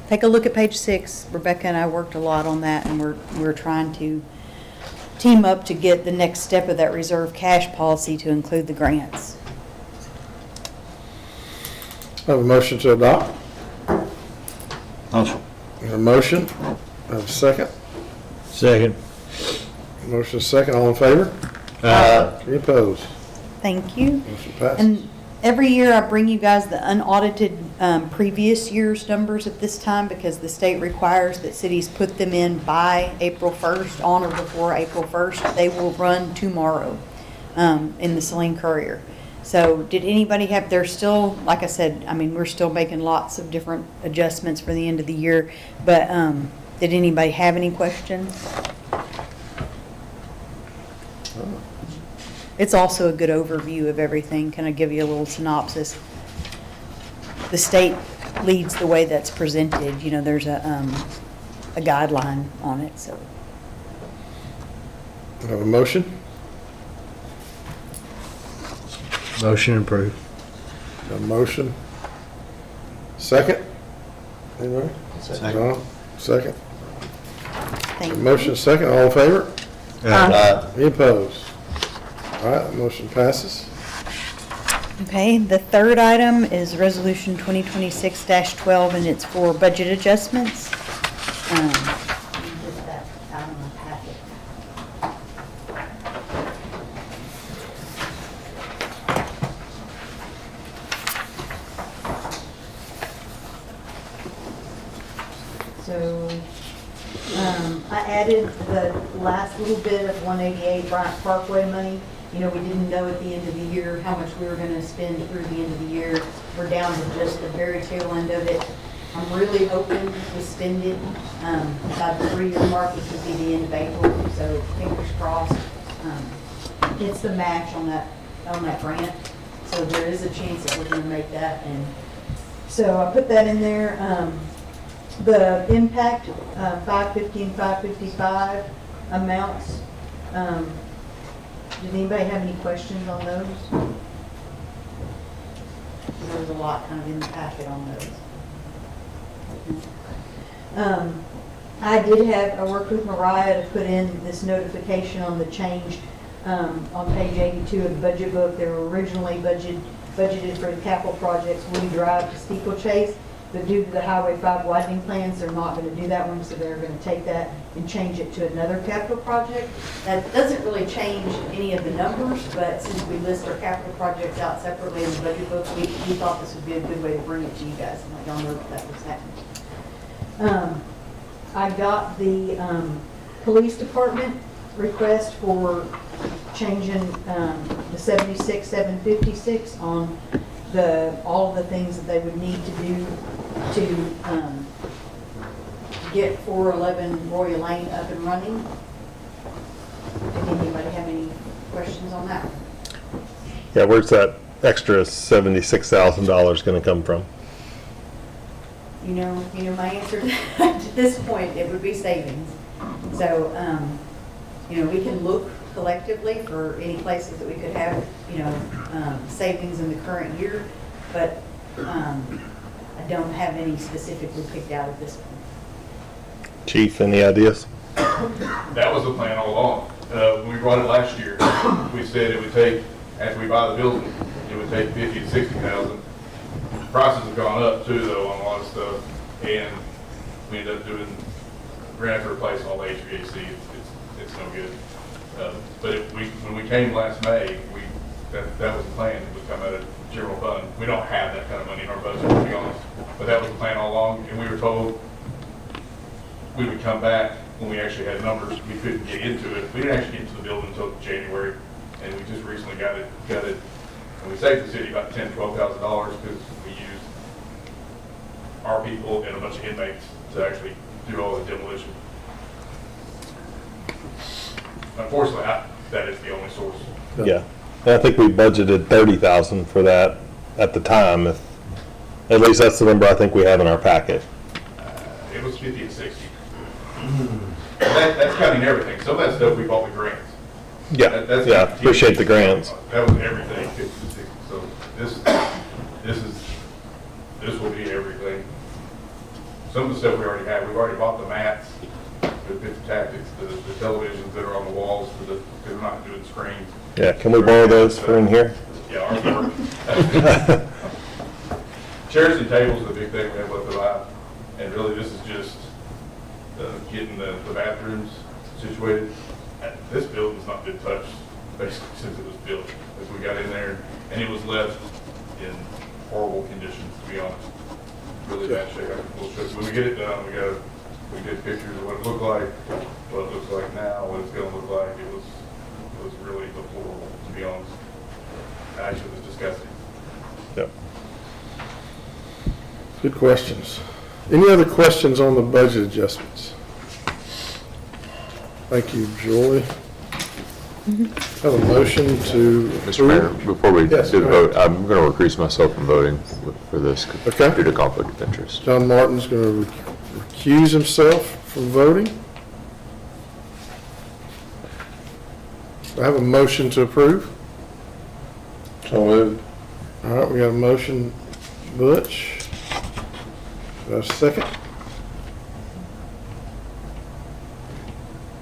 Speaker 18: Take a look at page 6. Rebecca and I worked a lot on that, and we're trying to team up to get the next step of that reserve cash policy to include the grants.
Speaker 12: Have a motion to adopt?
Speaker 14: Motion.
Speaker 12: A motion, have a second?
Speaker 14: Second.
Speaker 12: Motion is second, all in favor? Any opposed?
Speaker 18: Thank you.
Speaker 12: Motion passes.
Speaker 18: And every year I bring you guys the unaudited previous year's numbers at this time because the state requires that cities put them in by April 1st, on or before April 1st. They will run tomorrow in the Saline Courier. So did anybody have, they're still, like I said, I mean, we're still making lots of different adjustments for the end of the year, but did anybody have any questions? It's also a good overview of everything, kind of give you a little synopsis. The state leads the way that's presented, you know, there's a guideline on it, so.
Speaker 12: Have a motion?
Speaker 14: Motion approved.
Speaker 12: A motion. Second? Anybody?
Speaker 14: Second.
Speaker 12: John, second.
Speaker 18: Thank
Speaker 12: A
Speaker 18: you.
Speaker 12: motion second, all in favor?
Speaker 18: Aye.
Speaker 12: Any opposed? All right, motion passes.
Speaker 18: Okay, the third item is Resolution 2026-12, and it's for budget adjustments. Let me get that out of my packet. So, I added the last little bit of 188 Bryant Parkway money. You know, we didn't know at the end of the year how much we were gonna spend through the end of the year. We're down to just the very tail end of it. I'm really hoping to spend it, by the 3-year mark, which would be the end of April, so fingers crossed. It's the match on that grant, so there is a chance that we're gonna make that, and so I put that in there. The impact, 550 and 555 amounts, did anybody have any questions on those? There was a lot kind of in the packet on those. I did have, I worked with Mariah to put in this notification on the change on page 82 of the budget book. They were originally budgeted for the capital projects, Woody Drive to Steeplechase, but due to the Highway 5 widening plans, they're not going to do that one, so they're going to take that and change it to another capital project. That doesn't really change any of the numbers, but since we list our capital projects out separately in the budget book, we thought this would be a good way to bring it to you guys and let y'all know that was happening. I got the police department request for changing the 76,756 on all of the things that they would need to do to get 411 Royal Lane up and running. Did anybody have any questions on that?
Speaker 14: Yeah, where's that extra $76,000 gonna come from?
Speaker 18: You know my answer to this point, it would be savings. So, you know, we can look collectively for any places that we could have, you know, savings in the current year, but I don't have any specifically picked out at this point.
Speaker 14: Chief, any ideas?
Speaker 19: That was the plan all along. When we brought it last year, we said it would take, after we buy the building, it would take 50 to 60,000. Prices have gone up too, though, on a lot of stuff, and we ended up doing, we're gonna have to replace all the HVAC. It's no good. But when we came last May, that was the plan. It would come out of general fund. We don't have that kind of money in our budget, to be honest, but that was the plan all along, and we were told we would come back when we actually had numbers. We couldn't get into it. We didn't actually get into the building until January, and we just recently got it. And we saved the city about $10,000 to $12,000 because we used our people and a bunch of inmates to actually do all the demolition. Unfortunately, that is the only source.
Speaker 14: Yeah, and I think we budgeted 30,000 for that at the time. At least that's the number I think we have in our packet.
Speaker 19: It was 50 and 60. That's counting everything. Some of that stuff we bought with grants.
Speaker 14: Yeah, yeah, appreciate the grants.
Speaker 19: That was everything, 50 to 60. So this will be everything. Some of the stuff we already have. We've already bought the mats, the picture tactics, the televisions that are on the walls because we're not doing screens.
Speaker 14: Yeah, can we borrow those for in here?
Speaker 19: Yeah, ours work. chairs and tables is the big thing we have left to buy. And really, this is just getting the bathrooms situated. This building's not been touched basically since it was built. As we got in there, and it was left in horrible condition, to be honest. Really bad shape. We'll show you. When we get it done, we get pictures of what it looked like, what it looks like now, what it's going to look like. It was really deplorable, to be honest. Actually, it was disgusting.
Speaker 14: Yep.
Speaker 12: Good questions. Any other questions on the budget adjustments? Thank you, Julie. Have a motion to.
Speaker 7: Mr. Mayor, before we
Speaker 12: Yes,
Speaker 7: do the
Speaker 12: go
Speaker 7: vote, I'm going to recuse myself from voting for this
Speaker 12: Okay.
Speaker 7: due to conflict of interest.
Speaker 12: John Martin's going to recuse himself from voting. Do I have a motion to approve?
Speaker 3: So moved.
Speaker 12: All right, we got a motion, Butch. Do I have a second?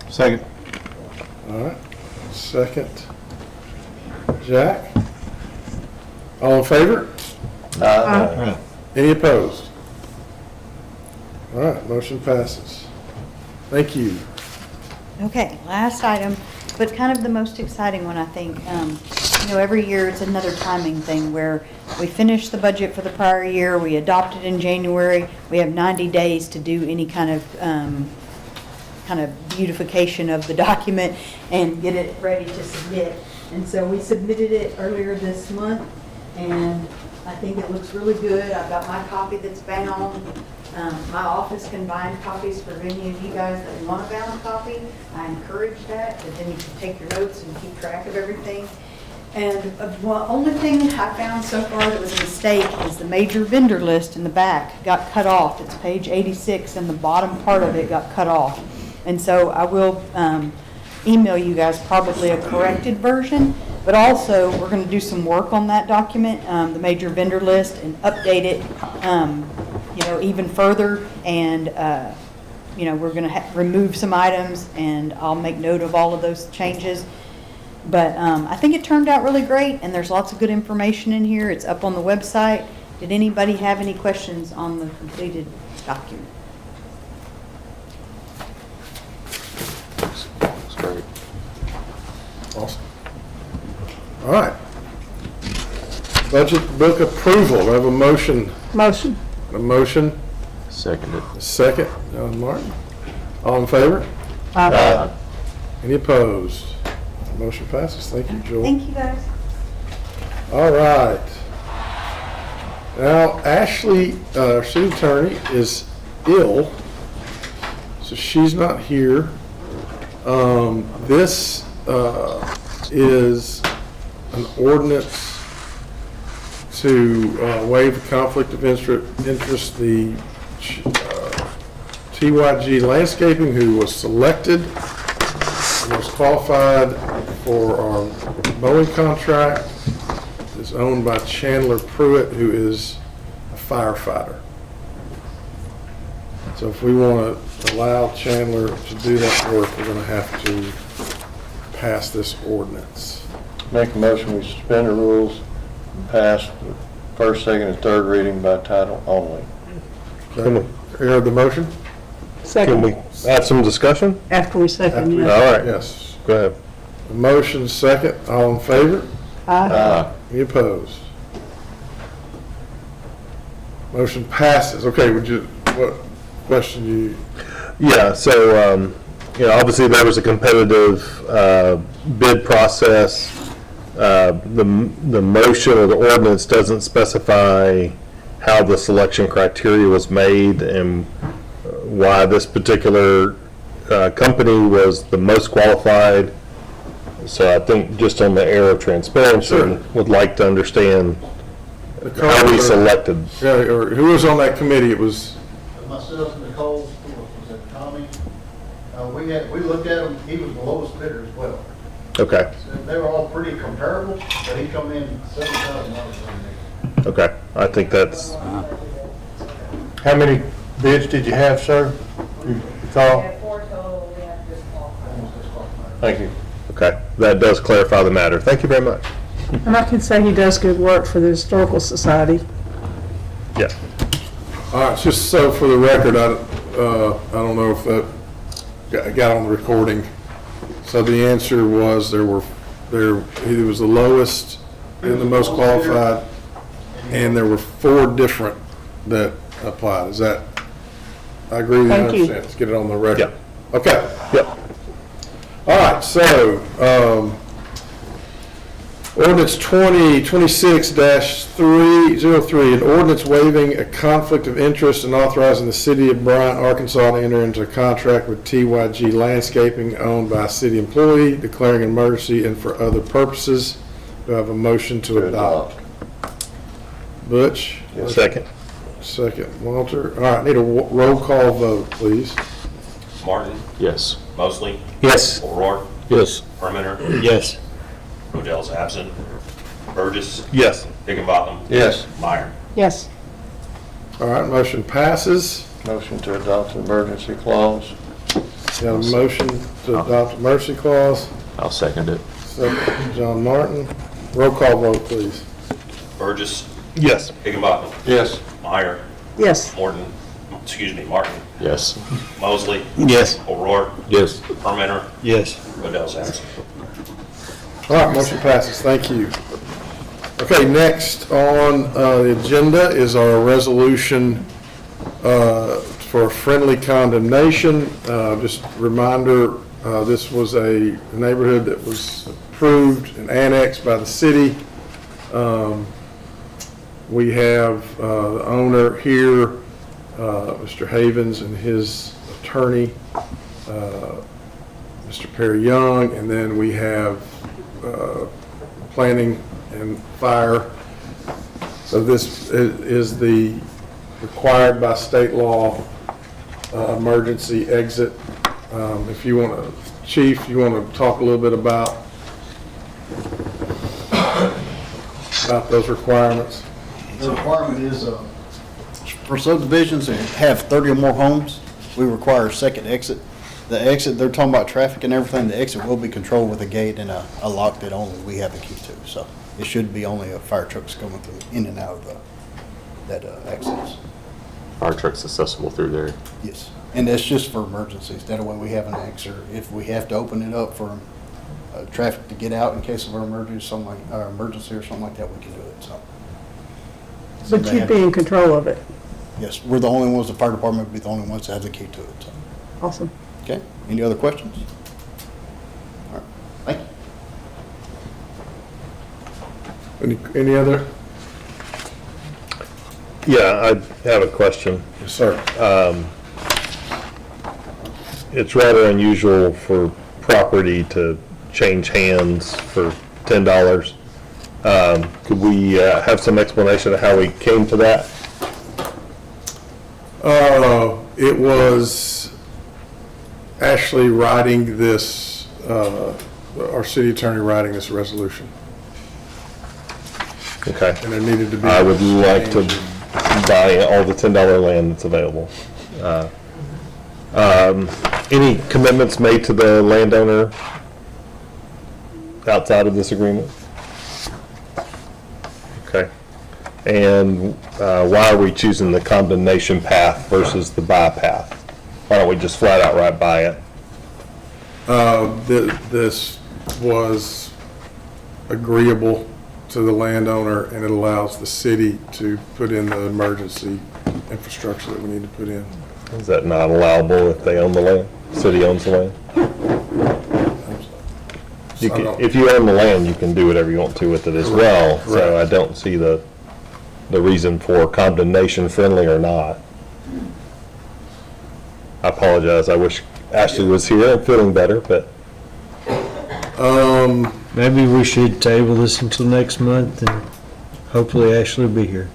Speaker 14: Second.
Speaker 12: All right, second. Jack? All in favor? Any opposed? All right, motion passes. Thank you.
Speaker 18: Okay, last item, but kind of the most exciting one, I think. Every year it's another timing thing where we finish the budget for the prior year, we adopt it in January, we have 90 days to do any kind of beautification of the document and get it ready to submit. And so we submitted it earlier this month, and I think it looks really good. I've got my copy that's bound. My office can bind copies for any of you guys that want a bound copy. I encourage that, but then you can take your notes and keep track of everything. And the only thing I found so far that was a mistake is the major vendor list in the back got cut off. It's page 86, and the bottom part of it got cut off. And so I will email you guys probably a corrected version, but also we're going to do some work on that document, the major vendor list, and update it, even further. And we're going to remove some items, and I'll make note of all of those changes. But I think it turned out really great, and there's lots of good information in here. It's up on the website. Did anybody have any questions on the completed document?
Speaker 7: That's great.
Speaker 12: Awesome. All right. Budget book approval. I have a motion.
Speaker 9: Motion.
Speaker 12: A motion.
Speaker 7: Seconded.
Speaker 12: Second. John Martin. All in favor? Any opposed? Motion passes. Thank you, Joel.
Speaker 18: Thank you, guys.
Speaker 12: All right. Now, Ashley, our city attorney, is ill, so she's not here. This is an ordinance to waive the conflict of interest. The TYG Landscaping, who was selected, was qualified for our mowing contract, is owned by Chandler Pruitt, who is a firefighter. So if we want to allow Chandler to do that work, we're going to have to pass this ordinance.
Speaker 3: Make a motion, we suspend the rules and pass the first, second, and third reading by title only.
Speaker 12: Okay. You heard the motion?
Speaker 14: Can we add some discussion?
Speaker 9: After we second, yes.
Speaker 14: All right.
Speaker 12: Yes.
Speaker 14: Go ahead.
Speaker 12: The motion second, all in favor?
Speaker 9: Aye.
Speaker 12: Any opposed? Motion passes. Okay, what question do you?
Speaker 14: Yeah, so, obviously there was a competitive bid process. The motion or the ordinance doesn't specify how the selection criteria was made and why this particular company was the most qualified. So I think just on the air of transparency,
Speaker 12: Sure.
Speaker 14: would like to understand how we selected.
Speaker 12: Yeah, or who was on that committee? It was,
Speaker 20: Myself and Nicole, was that Tommy? We looked at him, he was the lowest bidder as well.
Speaker 14: Okay,
Speaker 20: So they were all pretty comparable, but he come in $7,000 on
Speaker 14: okay. I think that's,
Speaker 15: How many bids did you have, sir? You thought?
Speaker 6: 4 total, we have just qualified.
Speaker 14: thank you. Okay, that does clarify the matter. Thank you very much.
Speaker 9: And I can say he does good work for the Historical Society.
Speaker 14: Yeah.
Speaker 12: All right, just so for the record, I don't know if that got on the recording. So the answer was he was the lowest and the most qualified, and there were 4 different that applied. Is that, I agree with you
Speaker 9: Thank you.
Speaker 12: 100%. Let's get it on the record.
Speaker 14: Yep.
Speaker 12: Okay.
Speaker 14: Yep.
Speaker 12: All right, so, ordinance 2026-303, an ordinance waiving a conflict of interest and authorizing the city of Bryant, Arkansas to enter into a contract with TYG Landscaping owned by a city employee, declaring an emergency and for other purposes. Do I have a motion to adopt? Butch?
Speaker 14: Second.
Speaker 12: Second, Walter. All right, need a roll call vote, please.
Speaker 1: Martin,
Speaker 7: Yes.
Speaker 1: Mosley,
Speaker 14: Yes.
Speaker 1: O'Rourke,
Speaker 14: Yes.
Speaker 1: Perimeter,
Speaker 14: Yes.
Speaker 1: Odell's absent, Burgess,
Speaker 14: Yes.
Speaker 1: Higginbotham,
Speaker 3: Yes.
Speaker 1: Meyer.
Speaker 9: Yes.
Speaker 12: All right, motion passes.
Speaker 3: Motion to adopt emergency clause.
Speaker 12: Got a motion to adopt a mercy clause.
Speaker 7: I'll second it.
Speaker 12: Second, John Martin. Roll call vote, please.
Speaker 1: Burgess,
Speaker 14: Yes.
Speaker 1: Higginbotham,
Speaker 3: Yes.
Speaker 1: Meyer,
Speaker 9: Yes.
Speaker 1: Martin,
Speaker 7: Yes.
Speaker 1: Mosley,
Speaker 14: Yes.
Speaker 1: O'Rourke,
Speaker 7: Yes.
Speaker 1: Perimeter,
Speaker 14: Yes.
Speaker 1: Odell's absent.
Speaker 12: All right, motion passes. Thank you. Okay, next on the agenda is our resolution for friendly condemnation. Just a reminder, this was a neighborhood that was approved and annexed by the city. We have the owner here, Mr. Havens, and his attorney, Mr. Perry Young, and then we have planning and fire. So this is the required by state law emergency exit. If you want to, Chief, you want to talk a little bit about those requirements?
Speaker 20: The requirement is, for subdivisions that have 30 or more homes, we require a second exit. The exit, they're talking about traffic and everything, the exit will be controlled with a gate and a lock that only we have a key to. So it should be only fire trucks coming through, in and out of that exits.
Speaker 7: Fire truck's accessible through there.
Speaker 20: Yes, and that's just for emergencies. That way we have an exit. If we have to open it up for traffic to get out in case of an emergency, emergency or something like that, we can do it, so.
Speaker 9: But you'd be in control of it.
Speaker 20: Yes, we're the only ones, the fire department would be the only ones that have the key to it, so.
Speaker 9: Awesome.
Speaker 20: Okay, any other questions? All right, thank you.
Speaker 12: Any other?
Speaker 14: Yeah, I have a question.
Speaker 12: Yes, sir.
Speaker 14: It's rather unusual for property to change hands for $10. Could we have some explanation of how we came to that?
Speaker 12: It was Ashley writing this, our city attorney writing this resolution.
Speaker 14: Okay.
Speaker 12: And there needed to be.
Speaker 14: I would like to buy all the $10 land that's available. Any commitments made to the landowner outside of this agreement? Okay. And why are we choosing the condemnation path versus the buy path? Why don't we just flat outright buy it?
Speaker 12: This was agreeable to the landowner, and it allows the city to put in the emergency infrastructure that we need to put in.
Speaker 14: Is that not allowable if they own the land? City owns the land? You can, if you own the land, you can do whatever you want to with it as well. So I don't see the reason for condemnation, friendly or not. I apologize. I wish Ashley was here. I'm feeling better, but.
Speaker 21: Maybe we should table this until next month, and hopefully Ashley will be here.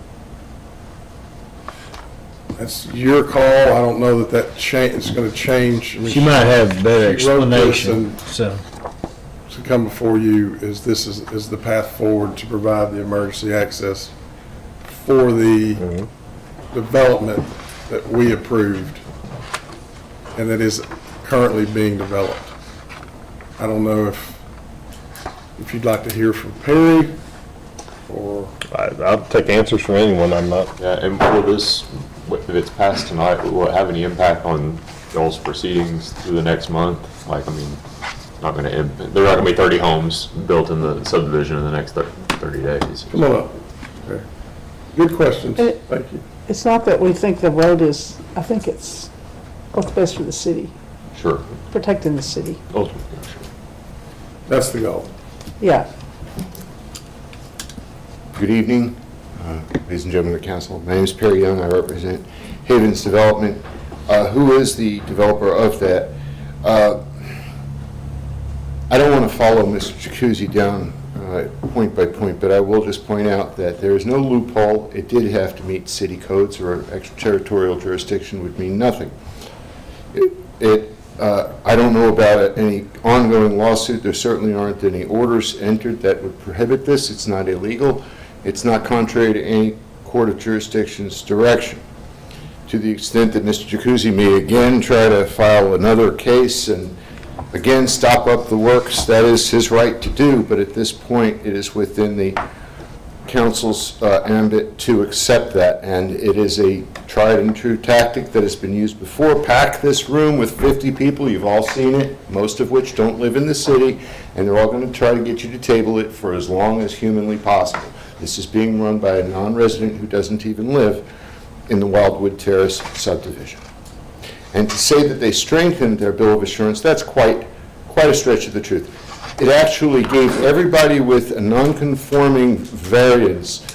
Speaker 12: That's your call. I don't know that it's going to change. I mean,
Speaker 21: She might have a better
Speaker 12: she wrote this,
Speaker 21: explanation,
Speaker 12: and
Speaker 21: so.
Speaker 12: to come before you is this is the path forward to provide the emergency access for the development that we approved and that is currently being developed. I don't know if you'd like to hear from Perry or?
Speaker 14: I'll take answers from anyone, I'm not.
Speaker 7: Yeah, and will this, if it's passed tonight, will it have any impact on y'all's proceedings through the next month? Like, I mean, not gonna, there are not gonna be 30 homes built in the subdivision in the next 30 days.
Speaker 12: Come on up. Okay. Good questions, thank you.
Speaker 9: It's not that we think the road is, I think it's what's best for the city,
Speaker 7: Sure.
Speaker 9: protecting the city.
Speaker 7: Ultimately, sure.
Speaker 12: That's the goal.
Speaker 9: Yeah.
Speaker 5: Good evening, ladies and gentlemen of the council. My name is Perry Young. I represent Havens Development. Who is the developer of that? I don't want to follow Mr. Jacuzzi down point by point, but I will just point out that there is no loophole. It did have to meet city codes, or extraterritorial jurisdiction would mean nothing. I don't know about any ongoing lawsuit. There certainly aren't any orders entered that would prohibit this. It's not illegal. It's not contrary to any court of jurisdiction's direction. To the extent that Mr. Jacuzzi may again try to file another case and again stop up the works, that is his right to do, but at this point it is within the council's ambit to accept that, and it is a tried and true tactic that has been used before. Pack this room with 50 people, you've all seen it, most of which don't live in the city, and they're all going to try to get you to table it for as long as humanly possible. This is being run by a non-resident who doesn't even live in the Wildwood Terrace subdivision. And to say that they strengthened their bill of assurance, that's quite a stretch of the truth. It actually gave everybody with a non-conforming variance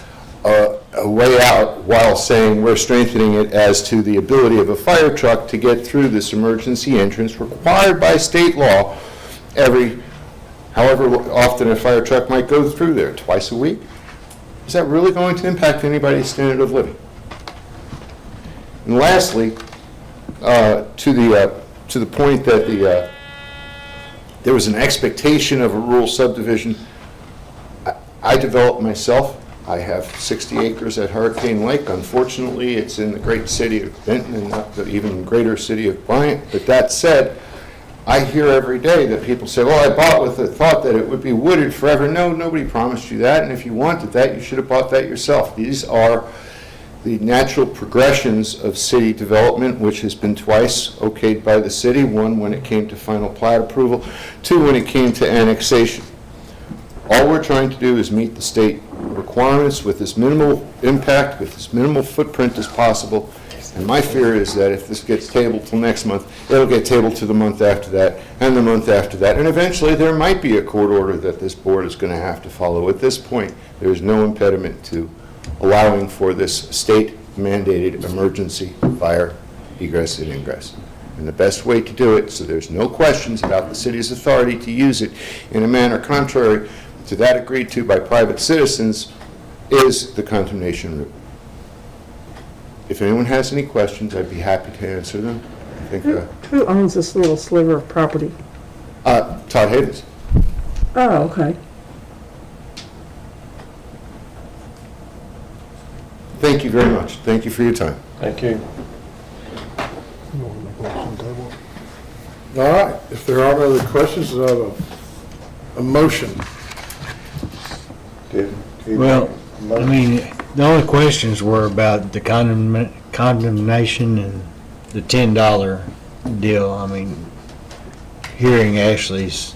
Speaker 5: a way out, while saying we're strengthening it as to the ability of a fire truck to get through this emergency entrance required by state law however often a fire truck might go through there, twice a week. Is that really going to impact anybody's standard of living? And lastly, to the point that there was an expectation of a rural subdivision, I developed myself. I have 60 acres at Hurricane Lake. Unfortunately, it's in the great city of Benton and not the even greater city of Bryant. But that said, I hear every day that people say, well, I bought with the thought that it would be wooded forever. No, nobody promised you that, and if you wanted that, you should have bought that yourself. These are the natural progressions of city development, which has been twice okayed by the city, one when it came to final plat approval, two when it came to annexation. All we're trying to do is meet the state requirements with as minimal impact, with as minimal footprint as possible. And my fear is that if this gets tabled till next month, it'll get tabled to the month after that, and the month after that, and eventually there might be a court order that this board is going to have to follow. At this point, there's no impediment to allowing for this state-mandated emergency fire egress and ingress. And the best way to do it, so there's no questions about the city's authority to use it in a manner contrary to that agreed to by private citizens, is the condemnation route. If anyone has any questions, I'd be happy to answer them. I think,
Speaker 9: Who owns this little sliver of property?
Speaker 5: Todd Havens.
Speaker 9: Oh, okay.
Speaker 5: Thank you very much. Thank you for your time.
Speaker 12: Thank you. All right, if there aren't other questions, I have a motion.
Speaker 21: Well, I mean, the only questions were about the condemnation and the $10 deal. I mean, hearing Ashley's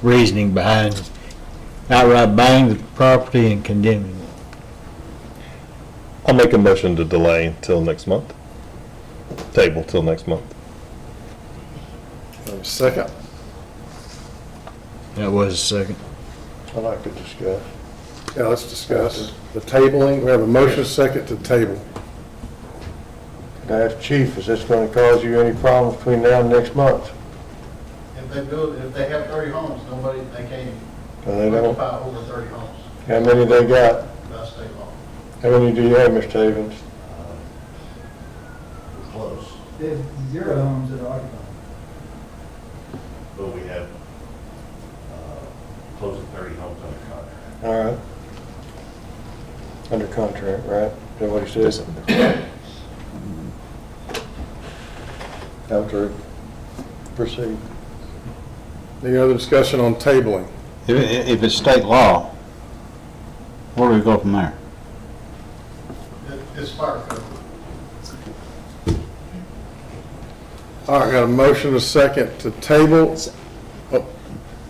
Speaker 21: reasoning behind outright buying the property and condemning it.
Speaker 14: I'll make a motion to delay till next month. Table till next month.
Speaker 12: Second.
Speaker 21: That was a second.
Speaker 3: I'd like to discuss.
Speaker 12: Yeah, let's discuss the tabling. We have a motion second to table.
Speaker 3: Can I ask Chief, is this going to cause you any problems between now and next month?
Speaker 20: If they have 30 homes, they can't
Speaker 3: They don't.
Speaker 20: occupy over 30 homes.
Speaker 3: How many they got?
Speaker 20: That's state law.
Speaker 3: How many do you have, Mr. Havens?
Speaker 20: Close.
Speaker 16: There's 0 homes that are occupied.
Speaker 1: But we have close to 30 homes under contract.
Speaker 3: All right. Under contract, right? Is that what he said? After, proceed.
Speaker 12: Any other discussion on tabling?
Speaker 20: If it's state law, what are we go from there?
Speaker 2: It's fire code.
Speaker 12: All right, got a motion, a second to table.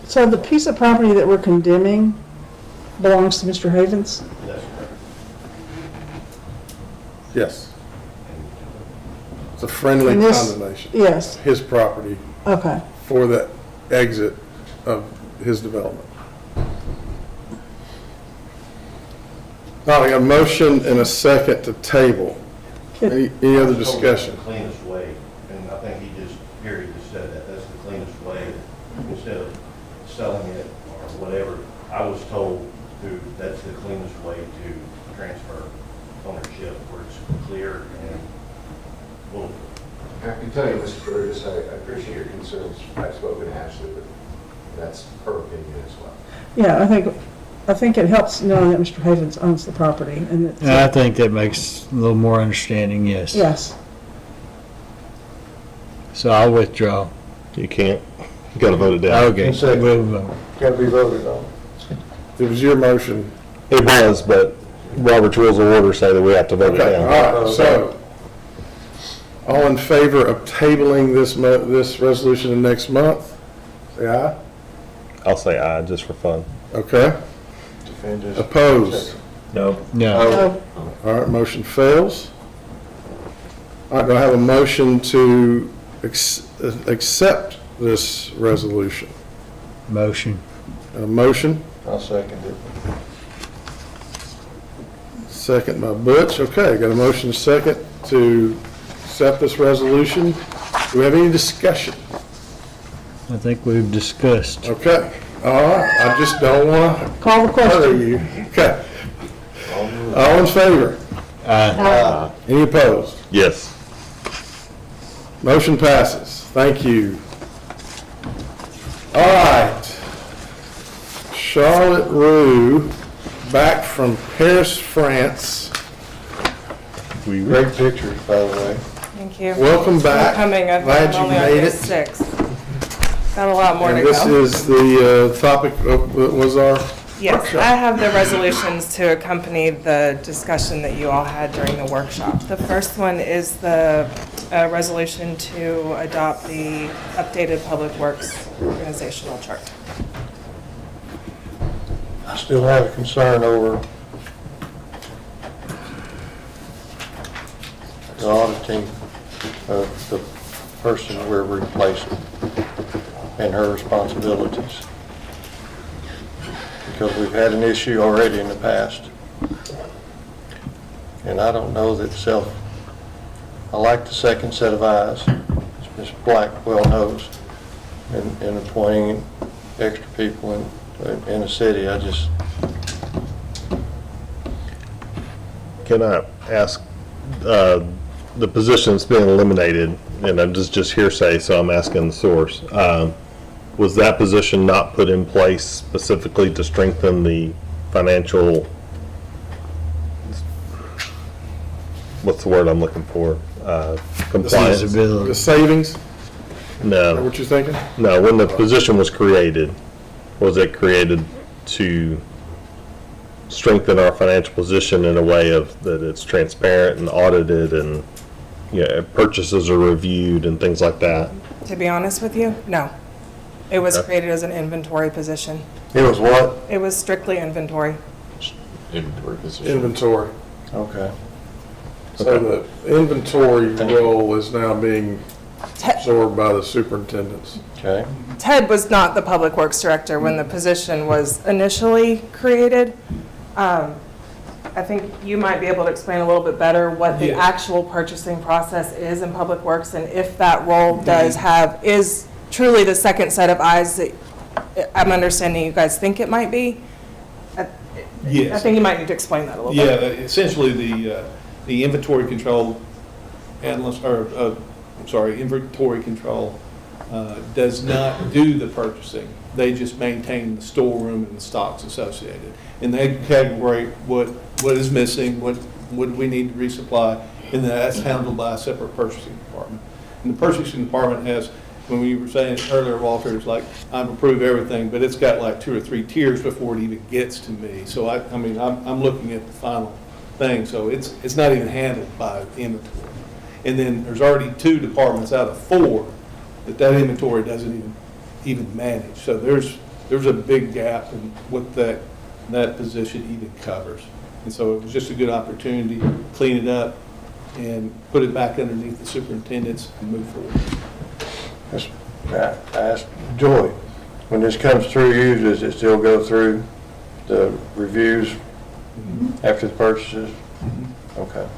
Speaker 9: So the piece of property that we're condemning belongs to Mr. Havens?
Speaker 12: Yes. It's a friendly
Speaker 9: And this-
Speaker 12: condemnation.
Speaker 9: yes.
Speaker 12: His property
Speaker 9: Okay.
Speaker 12: for the exit of his development. All right, I got a motion and a second to table. Any other discussion?
Speaker 3: That's the cleanest way, and I think he just said that, that's the cleanest way, instead of selling it or whatever. I was told that's the cleanest way to transfer ownership, where it's clear and bulletproof.
Speaker 5: I can tell you, Mr. Brutus, I appreciate your concerns. I've spoken to Ashley, but that's her opinion as well.
Speaker 9: Yeah, I think it helps knowing that Mr. Havens owns the property and that.
Speaker 21: And I think that makes a little more understanding, yes.
Speaker 9: Yes.
Speaker 21: So I'll withdraw.
Speaker 14: You can't. You gotta vote it down.
Speaker 21: Okay, we'll vote.
Speaker 3: Got to be voted on.
Speaker 12: It was your motion.
Speaker 14: It was, but Robert's Rules of Order say that we have to vote it
Speaker 12: Okay,
Speaker 14: down.
Speaker 12: all right, so, all in favor of tabling this resolution to next month? Say aye.
Speaker 14: I'll say aye, just for fun.
Speaker 12: Okay. Opposed?
Speaker 14: No.
Speaker 21: No.
Speaker 12: All right, motion fails. All right, do I have a motion to accept this resolution?
Speaker 21: Motion.
Speaker 12: A motion?
Speaker 3: I'll second it.
Speaker 12: Second by Butch. Okay, got a motion and a second to accept this resolution. Do we have any discussion?
Speaker 21: I think we've discussed.
Speaker 12: Okay, all right, I just don't want to
Speaker 9: Call the question.
Speaker 12: hurry you. Okay. All in favor?
Speaker 21: Aye.
Speaker 12: Any opposed?
Speaker 14: Yes.
Speaker 12: Motion passes. Thank you. All right. Charlotte Roux, back from Paris, France.
Speaker 3: Great pictures, by the way.
Speaker 8: Thank you.
Speaker 12: Welcome back.
Speaker 8: Coming, I'm
Speaker 12: Glad you
Speaker 8: only on
Speaker 12: made
Speaker 8: day
Speaker 12: it.
Speaker 8: 6. Got a lot more to
Speaker 12: And
Speaker 8: go.
Speaker 12: this is the topic of, was our
Speaker 8: Yes,
Speaker 12: workshop.
Speaker 8: I have the resolutions to accompany the discussion that you all had during the workshop. The first one is the resolution to adopt the updated Public Works organizational chart.
Speaker 3: I still have a concern over the auditing of the person we're replacing and her responsibilities. Because we've had an issue already in the past. And I don't know that I like the second set of eyes, as Ms. Black well knows, in appointing extra people in the city.
Speaker 14: Can I ask, the position's being eliminated, and I'm just hearsay, so I'm asking the source. Was that position not put in place specifically to strengthen the financial, what's the word I'm looking for? Compliance?
Speaker 12: The savings? Is that
Speaker 14: No.
Speaker 12: what you're thinking?
Speaker 14: No, when the position was created, was it created to strengthen our financial position in a way of that it's transparent and audited and, purchases are reviewed and things like that?
Speaker 8: To be honest with you, no. It was
Speaker 14: Okay.
Speaker 8: created as an inventory position.
Speaker 3: It was what?
Speaker 8: It was strictly inventory.
Speaker 7: Inventory position.
Speaker 12: Inventory.
Speaker 3: Okay.
Speaker 12: So the inventory role is now being absorbed by the superintendents.
Speaker 3: Okay.
Speaker 8: Ted was not the Public Works Director when the position was initially created. I think you might be able to explain a little bit better what the actual purchasing process is in Public Works, and if that role is truly the second set of eyes that I'm understanding you guys think it might be. I
Speaker 22: Yes.
Speaker 8: think you might need to explain that a little
Speaker 22: Yeah,
Speaker 8: bit.
Speaker 22: essentially the inventory control analyst, inventory control does not do the purchasing. They just maintain the storeroom and the stocks associated. And they categorize what is missing, what we need to resupply, and that's handled by a separate purchasing department. And the purchasing department has when you were saying earlier, Walter, it's like, I've approved everything, but it's got like 2 or 3 tiers before it even gets to me. So I mean, I'm looking at the final thing, so it's not even handled by inventory. And then there's already 2 departments out of 4 that inventory doesn't even manage. So there's a big gap in what that position even covers. And so it was just a good opportunity to clean it up and put it back underneath the superintendents and move forward.
Speaker 3: I asked Joy, when this comes through you, does it still go through the reviews after the purchases? Okay.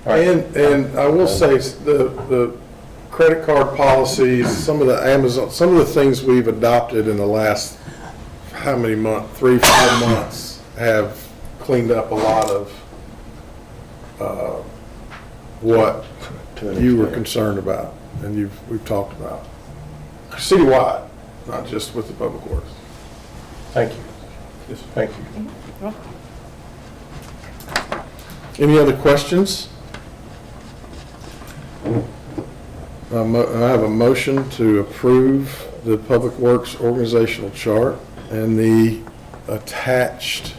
Speaker 3: All right.
Speaker 12: And I will say, the credit card policies, some of the things we've adopted in the last, how many months, 3-4 months, have cleaned up a lot of what you were concerned about and we've talked about. Citywide, not just with the public works.
Speaker 3: Thank you.
Speaker 12: Yes.
Speaker 3: Thank you.
Speaker 12: Any other questions? I have a motion to approve the Public Works organizational chart and the attached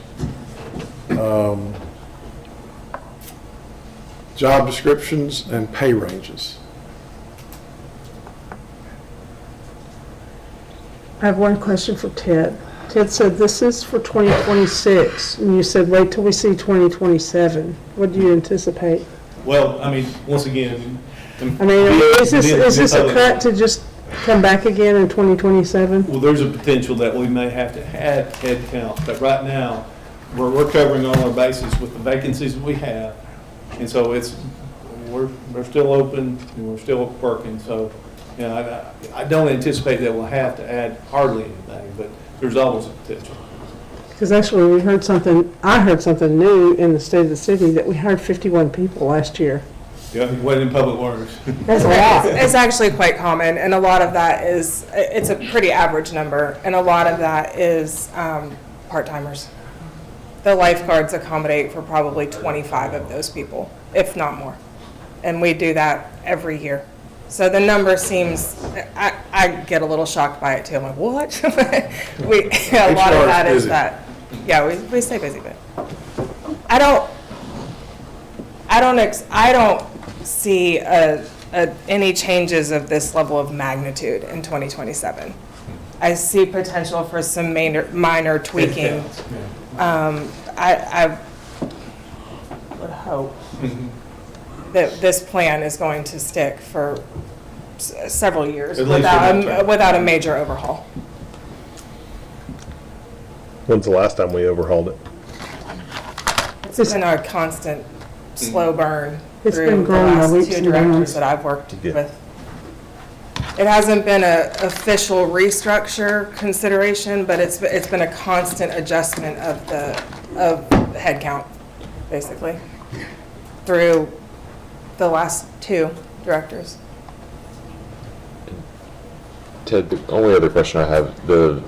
Speaker 12: job descriptions and pay ranges.
Speaker 9: I have one question for Ted. Ted said this is for 2026, and you said wait till we see 2027. What do you anticipate?
Speaker 22: Well, I mean, once again.
Speaker 9: I mean, is this a cut to just come back again in 2027?
Speaker 22: Well, there's a potential that we may have to add head count, but right now, we're covering all our bases with the vacancies that we have. And so we're still open and we're still working. So, you know, I don't anticipate that we'll have to add hardly anything, but there's always a potential.
Speaker 9: Because actually, I heard something new in the state of the city, that we hired 51 people last year.
Speaker 22: Yeah, went in public works.
Speaker 9: That's a lot.
Speaker 8: It's actually quite common, and a lot of that it's a pretty average number, and a lot of that is part-timers. The lifeguards accommodate for probably 25 of those people, if not more. And we do that every year. So the number seems, I get a little shocked by it too. I'm like, what? A lot of that is that, yeah, we stay busy, but I don't see any changes of this level of magnitude in 2027. I see potential for some minor tweaking. I would hope that this plan is going to stick for several years without a major overhaul.
Speaker 14: When's the last time we overhauled it?
Speaker 8: It's been a constant slow burn
Speaker 9: It's
Speaker 8: through
Speaker 9: been
Speaker 8: the
Speaker 9: growing by
Speaker 8: last
Speaker 9: leaps
Speaker 8: 2
Speaker 9: and
Speaker 8: directors
Speaker 9: bounds.
Speaker 8: that I've worked with. It hasn't been an official restructure consideration, but it's been a constant adjustment of head count, basically, through the last 2 directors.
Speaker 7: Ted, the only other question I have, the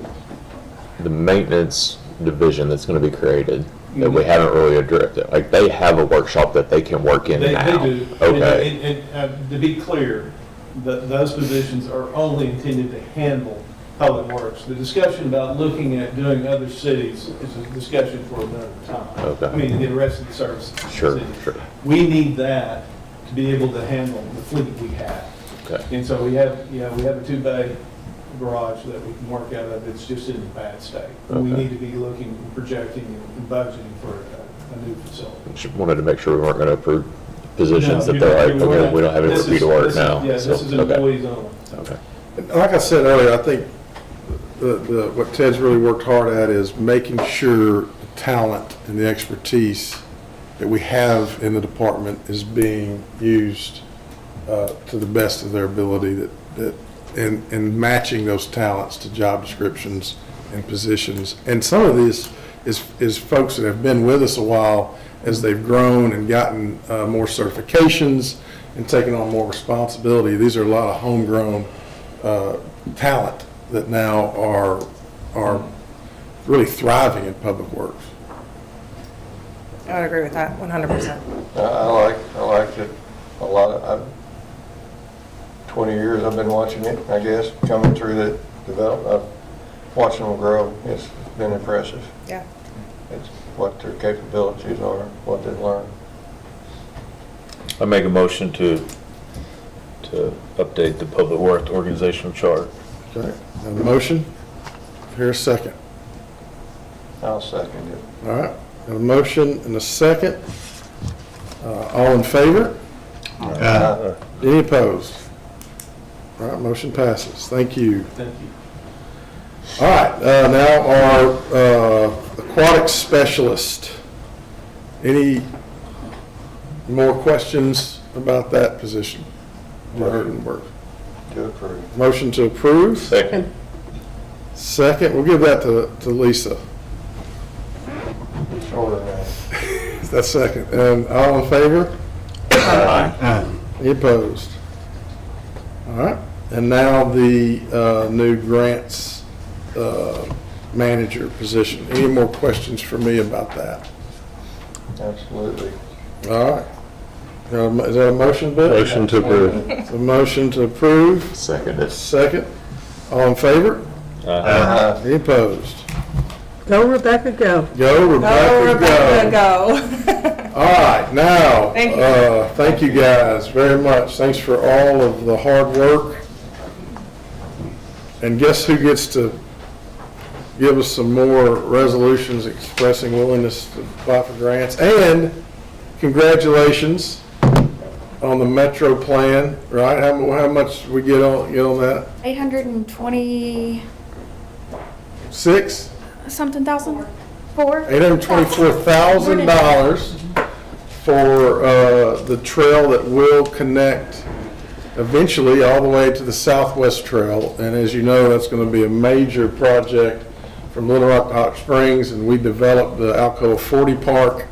Speaker 7: maintenance division that's going to be created that we haven't really addressed, like they have a workshop that they can work in now.
Speaker 22: They do.
Speaker 7: Okay.
Speaker 22: And to be clear, those positions are only intended to handle public works. The discussion about looking at doing other cities is a discussion for another time.
Speaker 7: Okay.
Speaker 22: I mean, the rest of the services.
Speaker 7: Sure.
Speaker 22: We need that to be able to handle the fleet we have.
Speaker 7: Okay.
Speaker 22: And so we have a 2-bay garage that we can work out of. It's just in a bad state. We
Speaker 7: Okay.
Speaker 22: need to be looking, projecting, and budgeting for a new facility.
Speaker 7: Just wanted to make sure we weren't going to approve positions
Speaker 22: No,
Speaker 7: that they're like,
Speaker 22: we're
Speaker 7: okay,
Speaker 22: not.
Speaker 7: we don't have any
Speaker 22: This
Speaker 7: repeat
Speaker 22: is-
Speaker 7: work
Speaker 22: this is-
Speaker 7: now.
Speaker 22: Yeah,
Speaker 7: So,
Speaker 22: this is
Speaker 7: okay.
Speaker 22: employees only.
Speaker 7: Okay.
Speaker 12: Like I said earlier, I think what Ted's really worked hard at is making sure the talent and the expertise that we have in the department is being used to the best of their ability, and matching those talents to job descriptions and positions. And some of this is folks that have been with us a while as they've grown and gotten more certifications and taken on more responsibility. These are a lot of homegrown talent that now are really thriving in public works.
Speaker 8: I would agree with that 100%.
Speaker 3: I like it a lot. 20 years I've been watching it, I guess, coming through the development, watching them grow. It's been impressive.
Speaker 8: Yeah.
Speaker 3: It's what their capabilities are, what they've learned.
Speaker 14: I make a motion to update the Public Works organizational chart.
Speaker 12: Okay, have a motion? Here a second.
Speaker 3: I'll second it.
Speaker 12: All right, have a motion and a second. All in favor? Any opposed? All right, motion passes. Thank you.
Speaker 22: Thank you.
Speaker 12: All right, now our aquatic specialist. Any more questions about that position?
Speaker 3: To approve.
Speaker 12: Motion to approve?
Speaker 14: Second.
Speaker 12: Second, we'll give that to Lisa.
Speaker 3: Shorter now.
Speaker 12: That's second. And all in favor? Any opposed? All right, and now the new grants manager position. Any more questions for me about that?
Speaker 3: Absolutely.
Speaker 12: All right. Is that a motion, Bill?
Speaker 14: Motion to approve.
Speaker 12: A motion to approve.
Speaker 7: Second.
Speaker 12: Second. All in favor? Any opposed?
Speaker 9: Go, Rebecca, go.
Speaker 12: Go, Rebecca, go.
Speaker 8: Go.
Speaker 12: All right, now,
Speaker 8: Thank you.
Speaker 12: thank you guys very much. Thanks for all of the hard work. And guess who gets to give us some more resolutions expressing willingness to apply for grants? And congratulations on the Metro plan, right? How much we get on that?
Speaker 17: 820
Speaker 12: 6?
Speaker 17: something thousand? 4?
Speaker 12: $824,000 for the trail that will connect eventually all the way to the Southwest Trail. And as you know, that's going to be a major project from Little Rock to Hot Springs, and we developed the Alcoa 40 Park.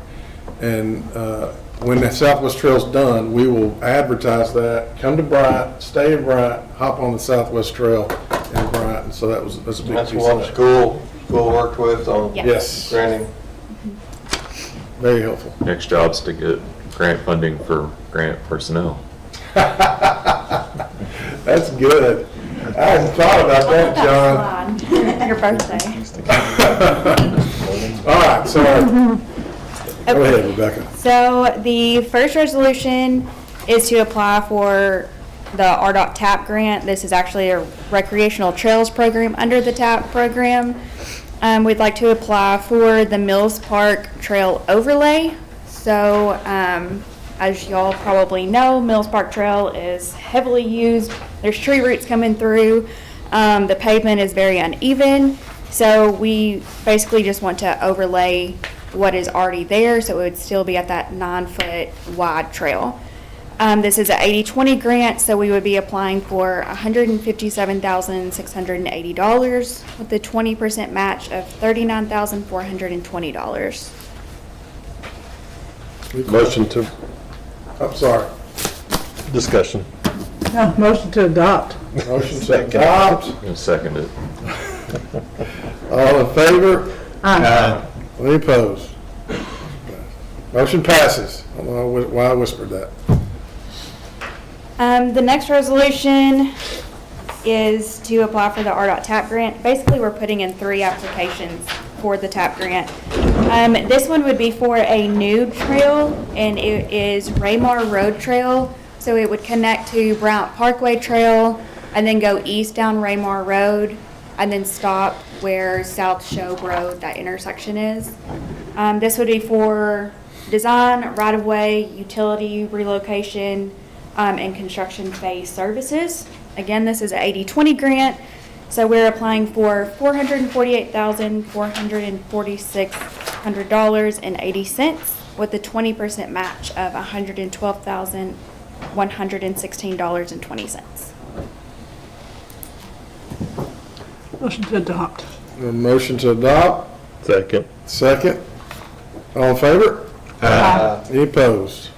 Speaker 12: And when the Southwest Trail's done, we will advertise that. Come to Bryant, stay in Bryant, hop on the Southwest Trail in Bryant. And so that's a big
Speaker 3: That's
Speaker 12: piece
Speaker 3: what
Speaker 12: of that.
Speaker 3: school worked with on
Speaker 12: Yes.
Speaker 3: granting.
Speaker 12: Very helpful.
Speaker 7: Next job's to get grant funding for grant personnel.
Speaker 12: That's good. I hadn't thought about that, John.
Speaker 17: Your birthday.
Speaker 12: All right, sorry. Go ahead, Rebecca.
Speaker 17: So the first resolution is to apply for the RDOT TAP grant. This is actually a recreational trails program under the TAP program. We'd like to apply for the Mills Park Trail Overlay. So as y'all probably know, Mills Park Trail is heavily used. There's tree roots coming through. The pavement is very uneven. So we basically just want to overlay what is already there, so it would still be at that 9-foot wide trail. This is an 80-20 grant, so we would be applying for $157,680 with a 20% match of $39,420.
Speaker 14: Motion to,
Speaker 12: I'm sorry.
Speaker 14: discussion.
Speaker 9: No, motion to adopt.
Speaker 12: Motion to adopt.
Speaker 7: Second it.
Speaker 12: All in favor? Any opposed? Motion passes. I don't know why I whispered that.
Speaker 17: The next resolution is to apply for the RDOT TAP grant. Basically, we're putting in 3 applications for the TAP grant. This one would be for a new trail, and it is Raymar Road Trail. So it would connect to Bryant Parkway Trail and then go east down Raymar Road and then stop where South Shobe Road, that intersection is. This would be for design, right-of-way, utility relocation, and construction phase services. Again, this is an 80-20 grant, so we're applying for $448,446.80 with a 20% match of $112,116.20.
Speaker 9: Motion to adopt.
Speaker 12: A motion to adopt.
Speaker 14: Second.
Speaker 12: Second. All in favor? Any opposed?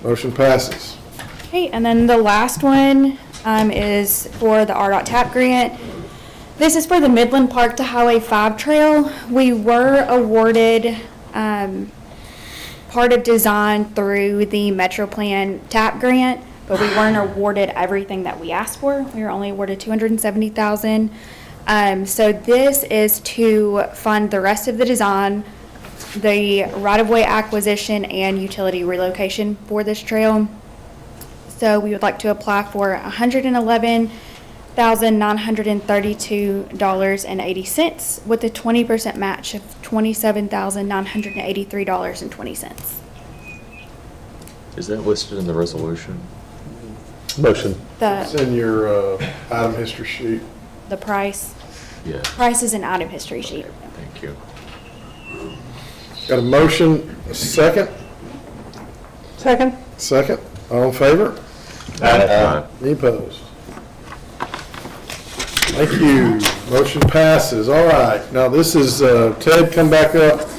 Speaker 12: Motion passes.
Speaker 17: Okay, and then the last one is for the RDOT TAP grant. This is for the Midland Park to Highway 5 trail. We were awarded part of design through the Metro Plan TAP grant,
Speaker 4: but we weren't awarded everything that we asked for. We were only awarded $270,000. So this is to fund the rest of the design, the right-of-way acquisition, and utility relocation for this trail. So we would like to apply for $111,932.80 with a 20% match of $27,983.20.
Speaker 7: Is that listed in the resolution?
Speaker 14: Motion.
Speaker 12: It's in your item history sheet.
Speaker 4: The price
Speaker 7: Yeah,
Speaker 4: is an item history sheet.
Speaker 7: thank you.
Speaker 12: Got a motion, a second?
Speaker 9: Second?
Speaker 12: Second. All in favor?
Speaker 7: Aye.
Speaker 12: Any opposed? Thank you. Motion passes. All right. Now, this is, Ted, come back up.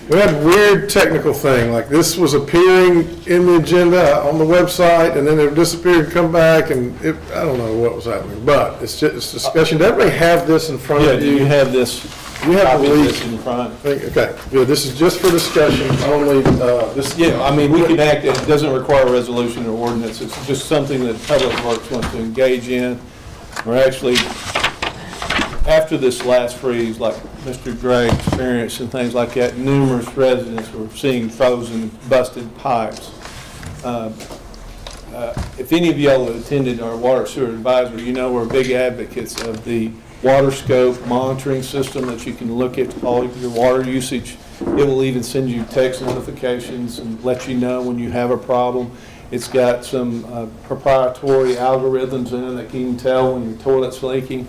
Speaker 12: We had a weird technical thing, like this was appearing in the agenda on the website, and then it disappeared and come back, and I don't know what was happening, but it's just discussion. Does everybody have this in front of you?
Speaker 22: You have this,
Speaker 12: You have
Speaker 22: copy
Speaker 12: the
Speaker 22: of
Speaker 12: lead.
Speaker 22: this in front.
Speaker 12: Okay, good. This is just for discussion only, this.
Speaker 22: Yeah, I mean, we can act, it doesn't require a resolution or ordinance, it's just something that Public Works wants to engage in. We're actually, after this last freeze, like Mr. Gray experienced and things like that, numerous residents were seeing frozen, busted pipes. If any of y'all have attended our water sewer advisory, you know we're big advocates of the water scope monitoring system that you can look at all of your water usage. It will even send you text notifications and let you know when you have a problem. It's got some proprietary algorithms in it that can tell when your toilet's leaking.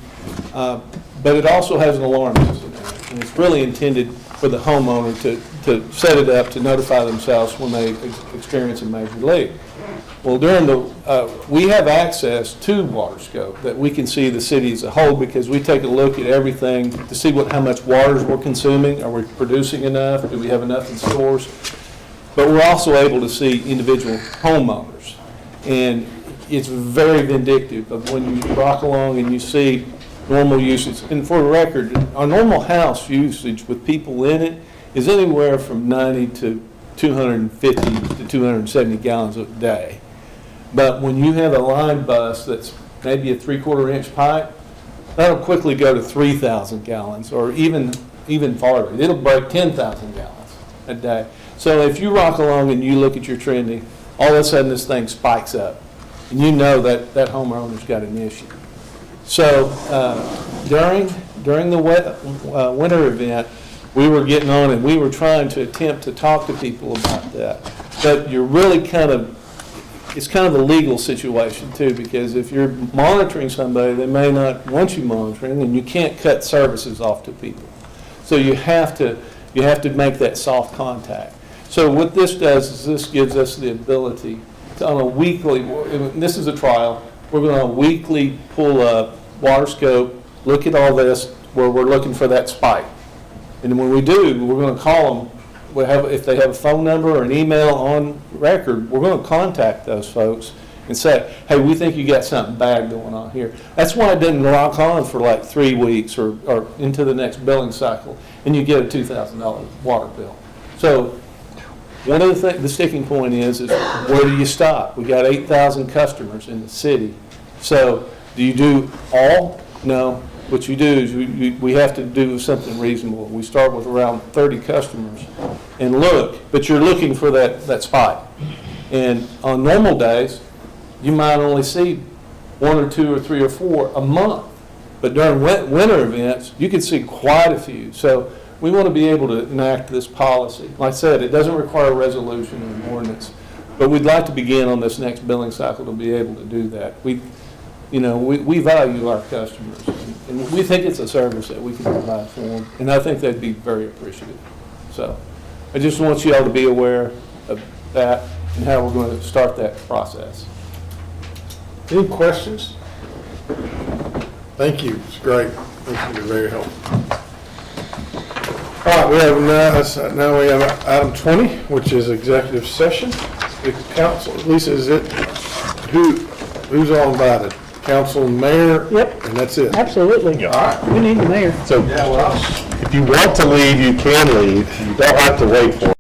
Speaker 22: But it also has an alarm system in it, and it's really intended for the homeowner to set it up to notify themselves when they experience a major leak. Well, during we have access to WaterScope that we can see the city as a whole because we take a look at everything to see how much water we're consuming. Are we producing enough? Do we have enough in stores? But we're also able to see individual homeowners. And it's very vindictive of when you rock along and you see normal usage. And for the record, our normal house usage with people in it is anywhere from 90 to 250 to 270 gallons a day. But when you have a line bust that's maybe a 3/4 inch pipe, that'll quickly go to 3,000 gallons or even farther. It'll break 10,000 gallons a day. So if you rock along and you look at your trending, all of a sudden this thing spikes up. And you know that homeowner's got an issue. So during the winter event, we were getting on and we were trying to attempt to talk to people about that. But you're really it's kind of a legal situation too, because if you're monitoring somebody, they may not want you monitoring, and you can't cut services off to people. So you have to make that soft contact. So what this does is this gives us the ability to, on a weekly, this is a trial, we're going to weekly pull up WaterScope, look at all this, where we're looking for that spike. And when we do, we're going to call them. If they have a phone number or an email on record, we're going to contact those folks and say, hey, we think you got something bad going on here. That's why it doesn't rock on for like 3 weeks or into the next billing cycle, and you get a $2,000 water bill. So one of the sticking point is where do you stop? We got 8,000 customers in the city. So do you do all? No. What you do is we have to do something reasonable. We start with around 30 customers and look, but you're looking for that spike. And on normal days, you might only see 1 or 2 or 3 or 4 a month. But during winter events, you can see quite a few. So we want to be able to enact this policy. Like I said, it doesn't require a resolution or an ordinance, but we'd like to begin on this next billing cycle to be able to do that. We value our customers, and we think it's a service that we can provide for them, and I think they'd be very appreciative. So I just want you all to be aware of that and how we're going to start that process.
Speaker 12: Any questions? Thank you. It's great. Thank you. You're very helpful. All right, we have now we have item 20, which is executive session. The council, Lisa, is it who's all invited? Council and mayor?
Speaker 9: Yep.
Speaker 12: And that's it?
Speaker 9: Absolutely.
Speaker 12: All right.
Speaker 9: We need the mayor.
Speaker 14: So if you want to leave, you can leave. You don't have to wait for it.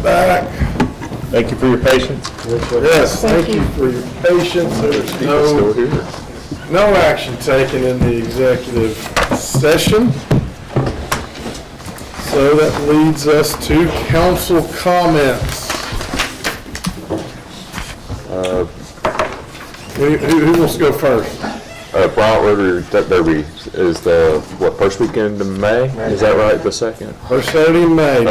Speaker 12: Back.
Speaker 14: Thank you for your patience.
Speaker 12: Yes, thank you for your patience. There's no action taken in the executive session. So that leads us to council comments. Who wants to go first?
Speaker 7: Bryant Rotary Duck Derby is the, first weekend in May? Is that right, the second?
Speaker 12: First Saturday in May.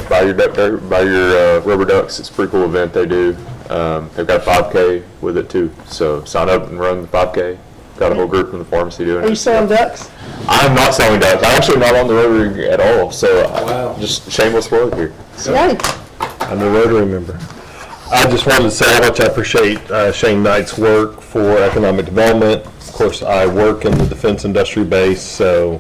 Speaker 7: Buy your duck derby, buy your rubber ducks. It's a pretty cool event they do. They've got a 5K with it too. So sign up and run the 5K. Got a whole group from the pharmacy doing it.
Speaker 9: Are you selling ducks?
Speaker 7: I'm not selling ducks. I'm actually not on the Rotary at all. So just shameless plug here. So,
Speaker 9: Yay.
Speaker 14: I'm a Rotary member. I just wanted to say how much I appreciate Shane Knight's work for economic development. Of course, I work in the defense industry base, so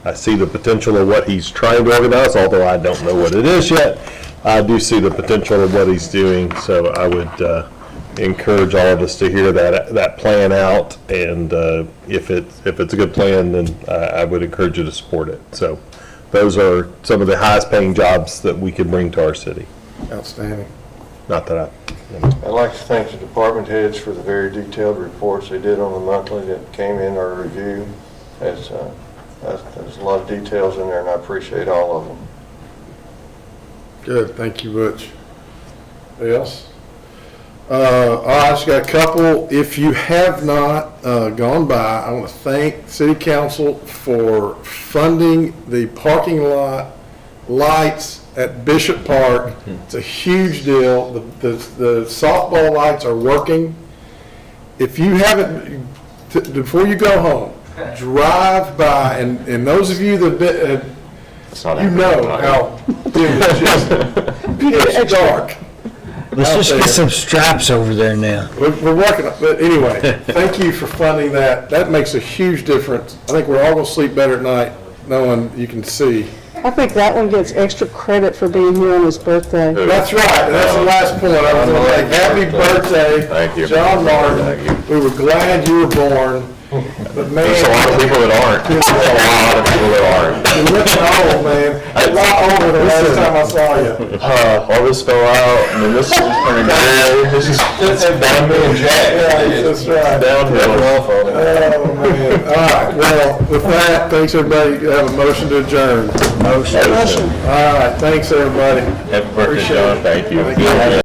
Speaker 14: I see the potential of what he's trying to organize, although I don't know what it is yet. I do see the potential of what he's doing, so I would encourage all of us to hear that plan out, and if it's a good plan, then I would encourage you to support it. So those are some of the highest paying jobs that we could bring to our city.
Speaker 12: Outstanding.
Speaker 14: Not that
Speaker 3: I'd like to thank the department heads for the very detailed reports they did on the monthly that came in our review. There's a lot of details in there, and I appreciate all of them.
Speaker 12: Good, thank you, Butch. Anybody else? All right, I just got a couple. If you have not gone by, I want to thank City Council for funding the parking lot lights at Bishop Park. It's a huge deal. The softball lights are working. If you haven't, before you go home, drive by, and those of you that you know how it's just pitch dark.
Speaker 21: Let's just get some straps over there now.
Speaker 12: We're working on it, but anyway, thank you for funding that. That makes a huge difference. I think we're all going to sleep better at night knowing you can see.
Speaker 9: I think that one gets extra credit for being here on his birthday.
Speaker 12: That's right. That's the last point. I was going to make. Happy birthday,
Speaker 7: Thank you.
Speaker 12: John Martin.
Speaker 7: Thank you.
Speaker 12: We were glad you were born. But man,
Speaker 7: There's a lot of people that aren't. There's a lot of people that aren't.
Speaker 12: You're looking old, man. A lot older than last time I saw you.
Speaker 7: All this fell out, and then this is pretty good. This is downhill, Jack.
Speaker 12: Yeah, that's right.
Speaker 7: Downhill.
Speaker 12: Oh, man. All right. Well, with that, thanks, everybody. Have a motion to adjourn.
Speaker 21: Motion.
Speaker 12: All right. Thanks, everybody.
Speaker 7: Happy birthday,
Speaker 12: Appreciate
Speaker 7: John.
Speaker 12: it.
Speaker 7: Thank you.
Speaker 12: Thank you.